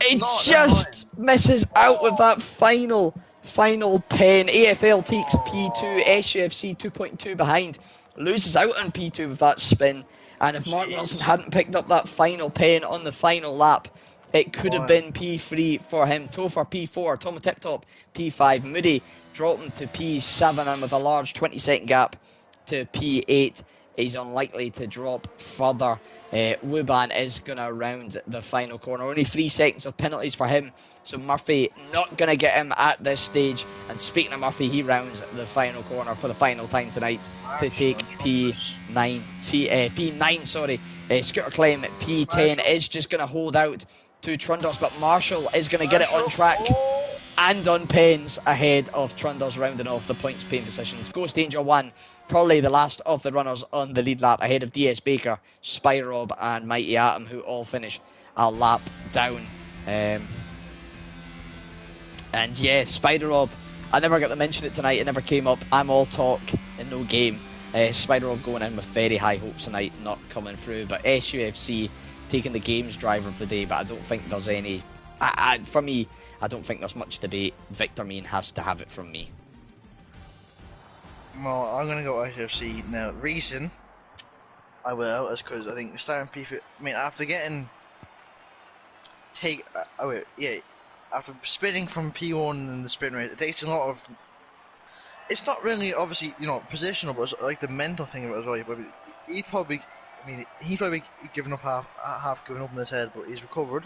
It just misses out with that final pen. AFL takes P2, SUFC 2.2 behind. Loses out on P2 with that spin. And if Mark Wilson hadn't picked up that final pen on the final lap, it could have been P3 for him. Topher P4, Tom Tip Top P5. Moody dropping to P7 and with a large 20-second gap to P8. He's unlikely to drop further. Wuban is going to round the final corner. Only 3 seconds of penalties for him. So Murphy not going to get him at this stage. And speaking of Murphy, he rounds the final corner for the final time tonight to take P9. Scooter Clem P10 is just going to hold out to Trundles, but Marshall is going to get it on track and on pens ahead of Trundles rounding off the points paying positions. Ghost Angel 1, probably the last of the runners on the lead lap, ahead of DS Baker, Spyrob and Mighty Atom, who all finish a lap down. And yeah, Spider-Rob, I never got to mention it tonight, it never came up. I'm all talk and no game. Spider-Rob going in with very high hopes tonight, not coming through, but SUFC taking the games driver of the day, but I don't think there's any, for me, I don't think there's much debate. Victor Mean has to have it from me. Well, I'm going to go SUFC now. Reason I will is because I think starting P5, I mean, after getting after spinning from P1 in the sprint race, it takes a lot of, it's not really obviously, positional, but it's like the mental thing of it as well. But he's probably given up half given up in his head, but he's recovered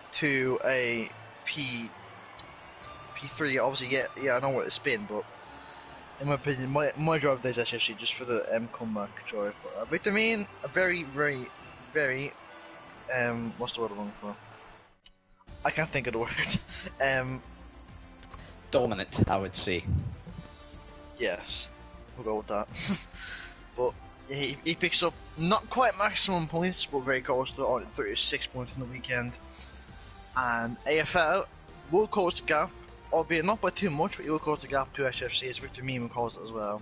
to a P3. Obviously, yeah, I know what it's spin, but in my opinion, my drive is SFC just for the comeback drive. But Victor Mean, a very, very, very what's the word I'm looking for? I can't think of the word. Dominant, I would say. Yes, we'll go with that. But yeah, he picks up not quite maximum points, but very close to 36 points in the weekend. And AFL will close the gap, albeit not by too much, but he will close the gap to SFC, as Victor Mean will close it as well.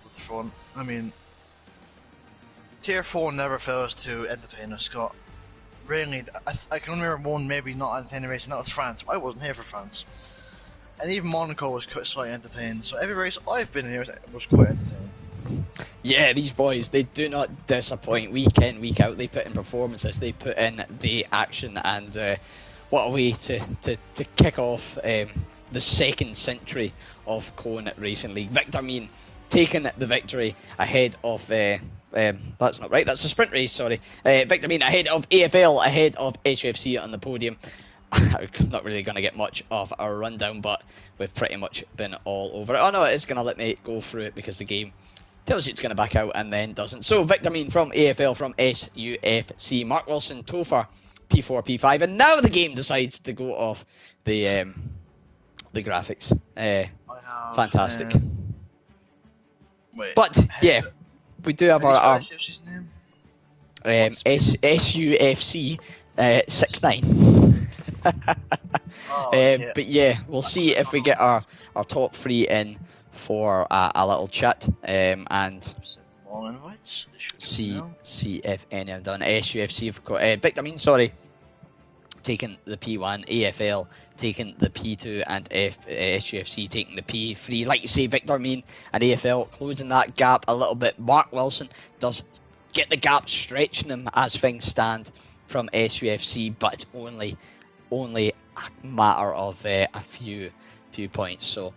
With the front, I mean, Tier 4 never fails to entertain us, Scott. Really, I can only remember one maybe not entertaining race, and that was France. I wasn't here for France. And even Monaco was quite slightly entertaining, so every race I've been in here was quite entertaining. Yeah, these boys, they do not disappoint week in, week out. They put in performances, they put in the action, and what a way to kick off the second century of Cone Racing League. Victor Mean taking the victory ahead of that's not right, that's a sprint race, sorry. Victor Mean ahead of AFL, ahead of HFC on the podium. I'm not really going to get much of a rundown, but we've pretty much been all over it. Oh no, it is going to let me go through it because the game tells you it's going to back out and then doesn't. So Victor Mean from AFL, from SUFC, Mark Wilson, Topher, P4, P5, and now the game decides to go off the graphics. I fantastic. Wait, But yeah, we do have our name? SUFC 69. Okay. But yeah, we'll see if we get our top 3 in for a little chat and Long invites. see if any have done. SUFC have got Victor, sorry, taking the P1, AFL taking the P2, and SUFC taking the P3. Like you say, Victor and AFL closing that gap a little bit. Mark Wilson does get the gap, stretching them as things stand from SUFC, but it's only a matter of a few points. So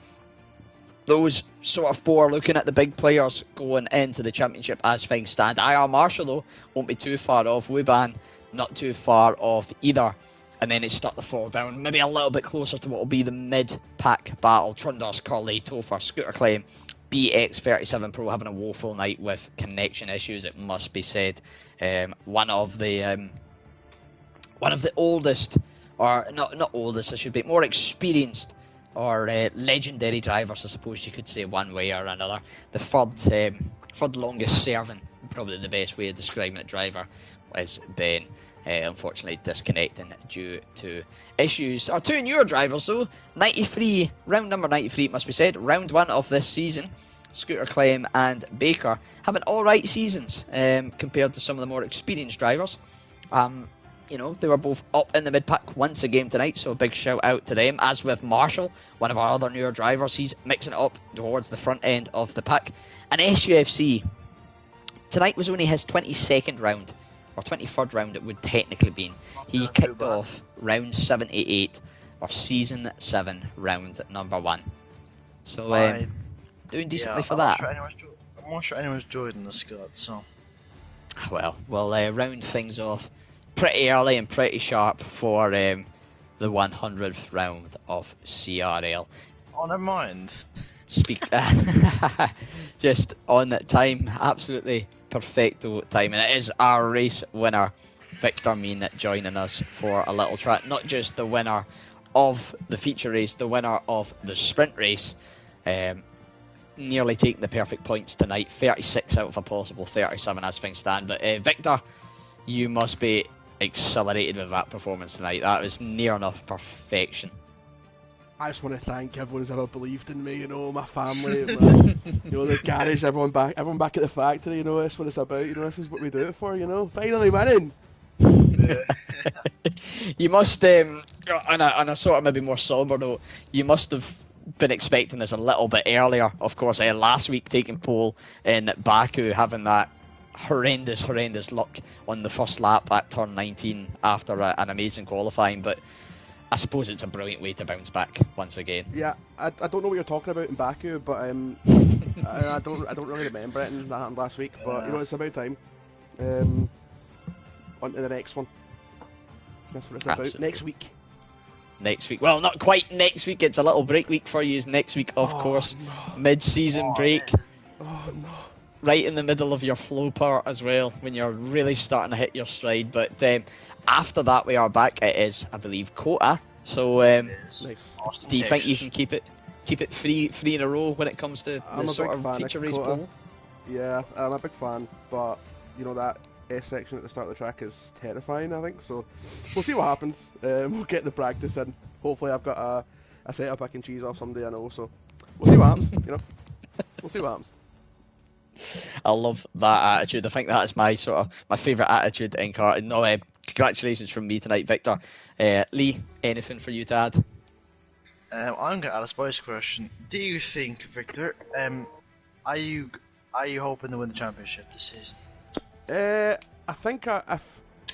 those sort of 4 looking at the big players going into the championship as things stand. IR Marshall, though, won't be too far off. Wuban, not too far off either. And then it's start to fall down, maybe a little bit closer to what will be the mid-pack battle. Trunders, Curly, Topher, Scooter Claim, BX37 Pro having a woeful night with connection issues, it must be said. One of the oldest, or not oldest, I should be, more experienced or legendary drivers, I suppose you could say, one way or another. The third longest serving, probably the best way of describing it, driver, is Ben. Unfortunately disconnecting due to issues. Our 2 newer drivers though, 93, round number 93 it must be said, round 1 of this season, Scooter Claim and Baker, having alright seasons compared to some of the more experienced drivers. They were both up in the mid-pack once a game tonight, so a big shout out to them. As with Marshall, one of our other newer drivers, he's mixing it up towards the front end of the pack. And SUFC, tonight was only his 22nd round, or 23rd round it would technically be. He kicked off round 78, or season 7, round number 1. So, doing decently for that. I'm not sure anyone's joining the squad, so. Well, we'll round things off pretty early and pretty sharp for the 100th round of CRL. Oh, never mind. Just on time, absolutely perfecto time, and it is our race winner, Victor Mean, joining us for a little chat. Not just the winner of the feature race, the winner of the sprint race, nearly taking the perfect points tonight, 36 out of a possible 37 as things stand. But Victor, you must be accelerated with that performance tonight. That was near enough perfection. I just want to thank everyone who's ever believed in me, my family, the garage, everyone back at the factory, that's what it's about, this is what we do it for, finally winning. You must, on a sort of maybe more sober note, you must have been expecting this a little bit earlier. Of course, last week taking pole in Baku, having that horrendous luck on the first lap at turn 19 after an amazing qualifying, but I suppose it's a brilliant way to bounce back once again. Yeah, I don't know what you're talking about in Baku, but I don't really remember it, and that happened last week. But it's about time. On to the next one. That's what it's Absolutely. About. Next week. Well, not quite next week. It's a little break week for you. Next week, of course, mid-season break. Oh no. Right in the middle of your flow part as well, when you're really starting to hit your stride. But after that, we are back. It is, I believe, Kota. So, do you think you can keep it three in a row when it comes to the sort of feature race poll? Yeah, I'm a big fan, but that S section at the start of the track is terrifying, I think. So we'll see what happens. We'll get the practice in. Hopefully, I've got a setup I can cheese off someday. I know. So we'll see what happens. We'll see what happens. I love that attitude. I think that is my favourite attitude in karting. No, congratulations from me tonight, Victor. Lee, anything for you to add? I'm going to add a spice question. Do you think, Victor, are you hoping to win the championship this season? I think if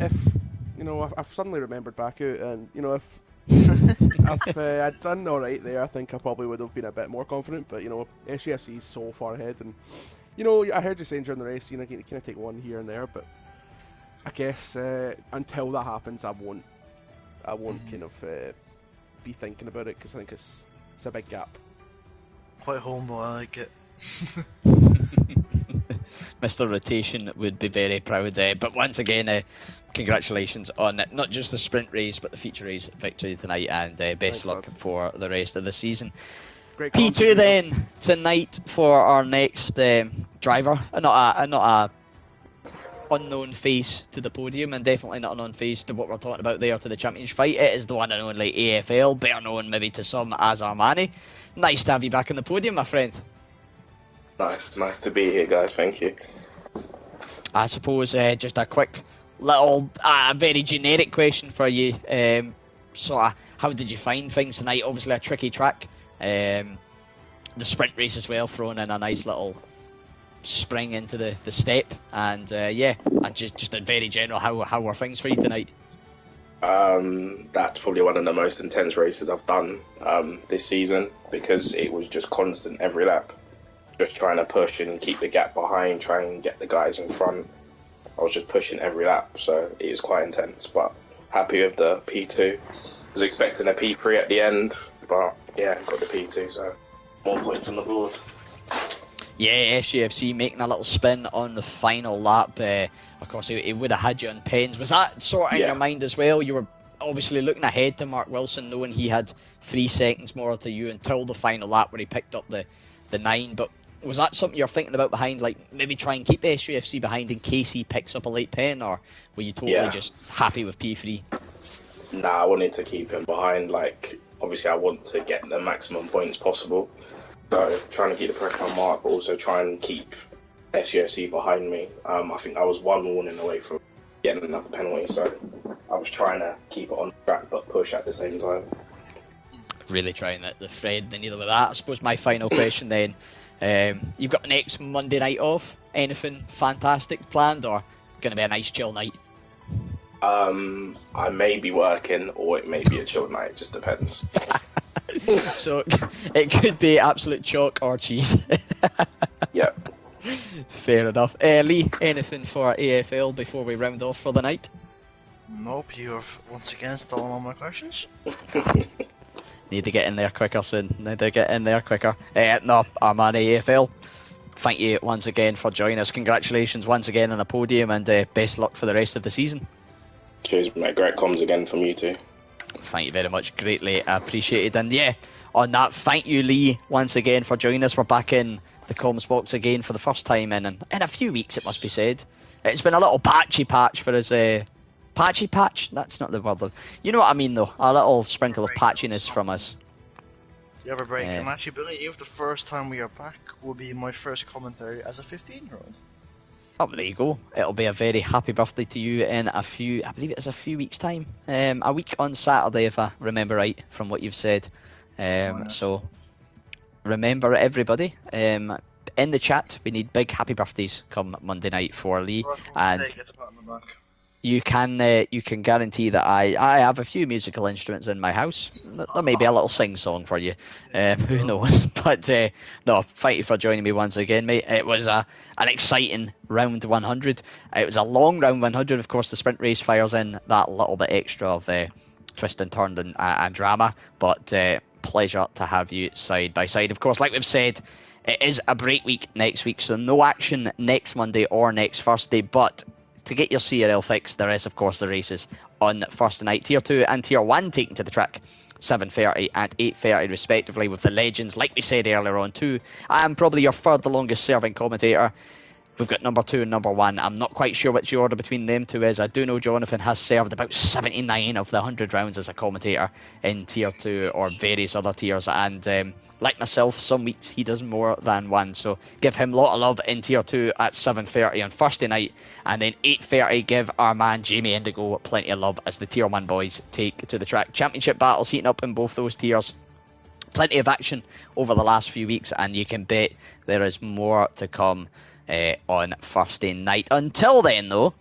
I've suddenly remembered Baku, and if I'd done alright there, I think I probably would have been a bit more confident. But SUFC is so far ahead, and I heard you saying during the race, you kind of take one here and there, but I guess until that happens, I won't kind of be thinking about it, because I think it's a big gap. Quite humble, I like it. Mr. Rotation would be very proud. But once again, congratulations on not just the sprint race, but the feature race victory tonight, and best luck for the rest of the season. Great P2 commentary. then tonight for our next driver. Not a unknown face to the podium, and definitely not an unknown face to what we're talking about there to the championship fight. It is the one and only AFL, better known maybe to some as Armani. Nice to have you back on the podium, my friend. Nice to be here, guys. Thank you. I suppose just a quick little, very generic question for you. How did you find things tonight? Obviously a tricky track. The sprint race as well, throwing in a nice little spring into the step, and just a very general, how were things for you tonight? That's probably one of the most intense races I've done this season, because it was just constant every lap, just trying to push and keep the gap behind, trying and get the guys in front. I was just pushing every lap, so it was quite intense, but happy with the P2. Was expecting a P3 at the end, but yeah, got the P2, so more points on the board. Yeah, SUFC making a little spin on the final lap. Of course, it would have had you on pens. Was that sort of in your mind as well? You were obviously looking ahead to Mark Wilson, knowing he had 3 seconds more to you until the final lap where he picked up the 9. But was that something you're thinking about behind, like maybe try and keep SUFC behind in case he picks up a late pen, or were you totally just happy with P3? Nah, I wanted to keep him behind. Like, obviously, I want to get the maximum points possible. So trying to keep the pressure on Mark, but also try and keep SUFC behind me. I think I was 1 warning away from getting another penalty, so I was trying to keep it on track but push at the same time. Really trying the thread the needle with that. I suppose my final question then, you've got the next Monday night off. Anything fantastic planned, or going to be a nice chill night? I may be working, or it may be a chill night, just depends. So it could be absolute chalk or cheese. Yep. Fair enough. Lee, anything for AFL before we round off for the night? Nope, you have once again stolen all my questions. Need to get in there quicker soon. No, Armani AFL, thank you once again for joining us. Congratulations once again on the podium, and best luck for the rest of the season. Cheers, mate. Great comms again from you two. Thank you very much. Greatly appreciated. And yeah, on that, thank you, Lee, once again for joining us. We're back in the comms box again for the first time in a few weeks, it must be said. It's been a little patchy patch for us. Patchy patch? That's not the word. You know what I mean, though. A little sprinkle of patchiness from us. You have a break. And actually believe the first time we are back will be my first commentary as a 15-year-old. Oh, there you go. It'll be a very happy birthday to you in I believe it's a few weeks' time. A week on Saturday, if I remember right from what you've said. So remember, everybody, in the chat, we need big happy birthdays come Monday night for Lee. And you can guarantee that I have a few musical instruments in my house. There may be a little sing-song for you. Who knows? But no, thank you for joining me once again, mate. It was an exciting round 100. It was a long round 100. Of course, the sprint race fires in that little bit extra of twist and turn and drama. But pleasure to have you side by side. Of course, like we've said, it is a break week next week, so no action next Monday or next Thursday. But to get your CRL fix, there is, of course, the races on Thursday night. Tier 2 and Tier 1 taken to the track, 7:30 and 8:30 respectively, with the legends, like we said earlier on, too. I'm probably your third, the longest serving commentator. We've got number 2 and number 1. I'm not quite sure which the order between them two is. I do know Jonathan has served about 79 of the 100 rounds as a commentator in Tier 2 or various other tiers, and like myself, some weeks he does more than one. So give him a lot of love in Tier 2 at 7:30 on Thursday night, and then 8:30 give our man Jamie Indigo plenty of love as the Tier 1 boys take to the track. Championship battles heating up in both those tiers. Plenty of action over the last few weeks, and you can bet there is more to come on Thursday night. Until then, though,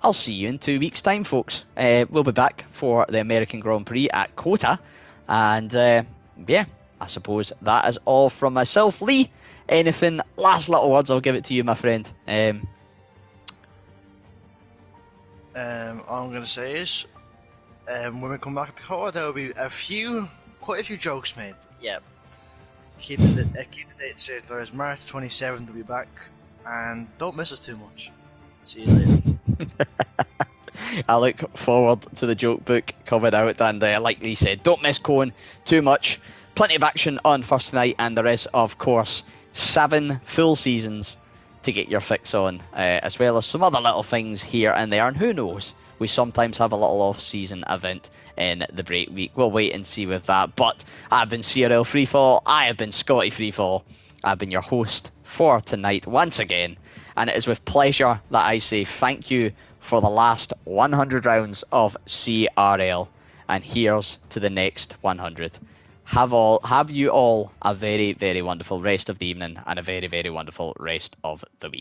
I'll see you in 2 weeks' time, folks. We'll be back for the American Grand Prix at Kota, and yeah, I suppose that is all from myself. Lee, anything, last little words, I'll give it to you, my friend. All I'm going to say is, when we come back to Kota, there will be quite a few jokes made. Yeah. Keep the date safe. There is March 27th to be back, and don't miss us too much. See you later. I look forward to the joke book coming out, and like Lee said, don't miss Cohen too much. plenty of action on first night, and there is, of course, 7 full seasons to get your fix on, as well as some other little things here and there. And who knows, we sometimes have a little off-season event in the break week. We'll wait and see with that. But I've been CRL Freefall, I have been Scotty Freefall, I've been your host for tonight once again, and it is with pleasure that I say thank you for the last 100 rounds of CRL, and here's to the next 100. Have you all a very, very wonderful rest of the evening and a very, very wonderful rest of the week.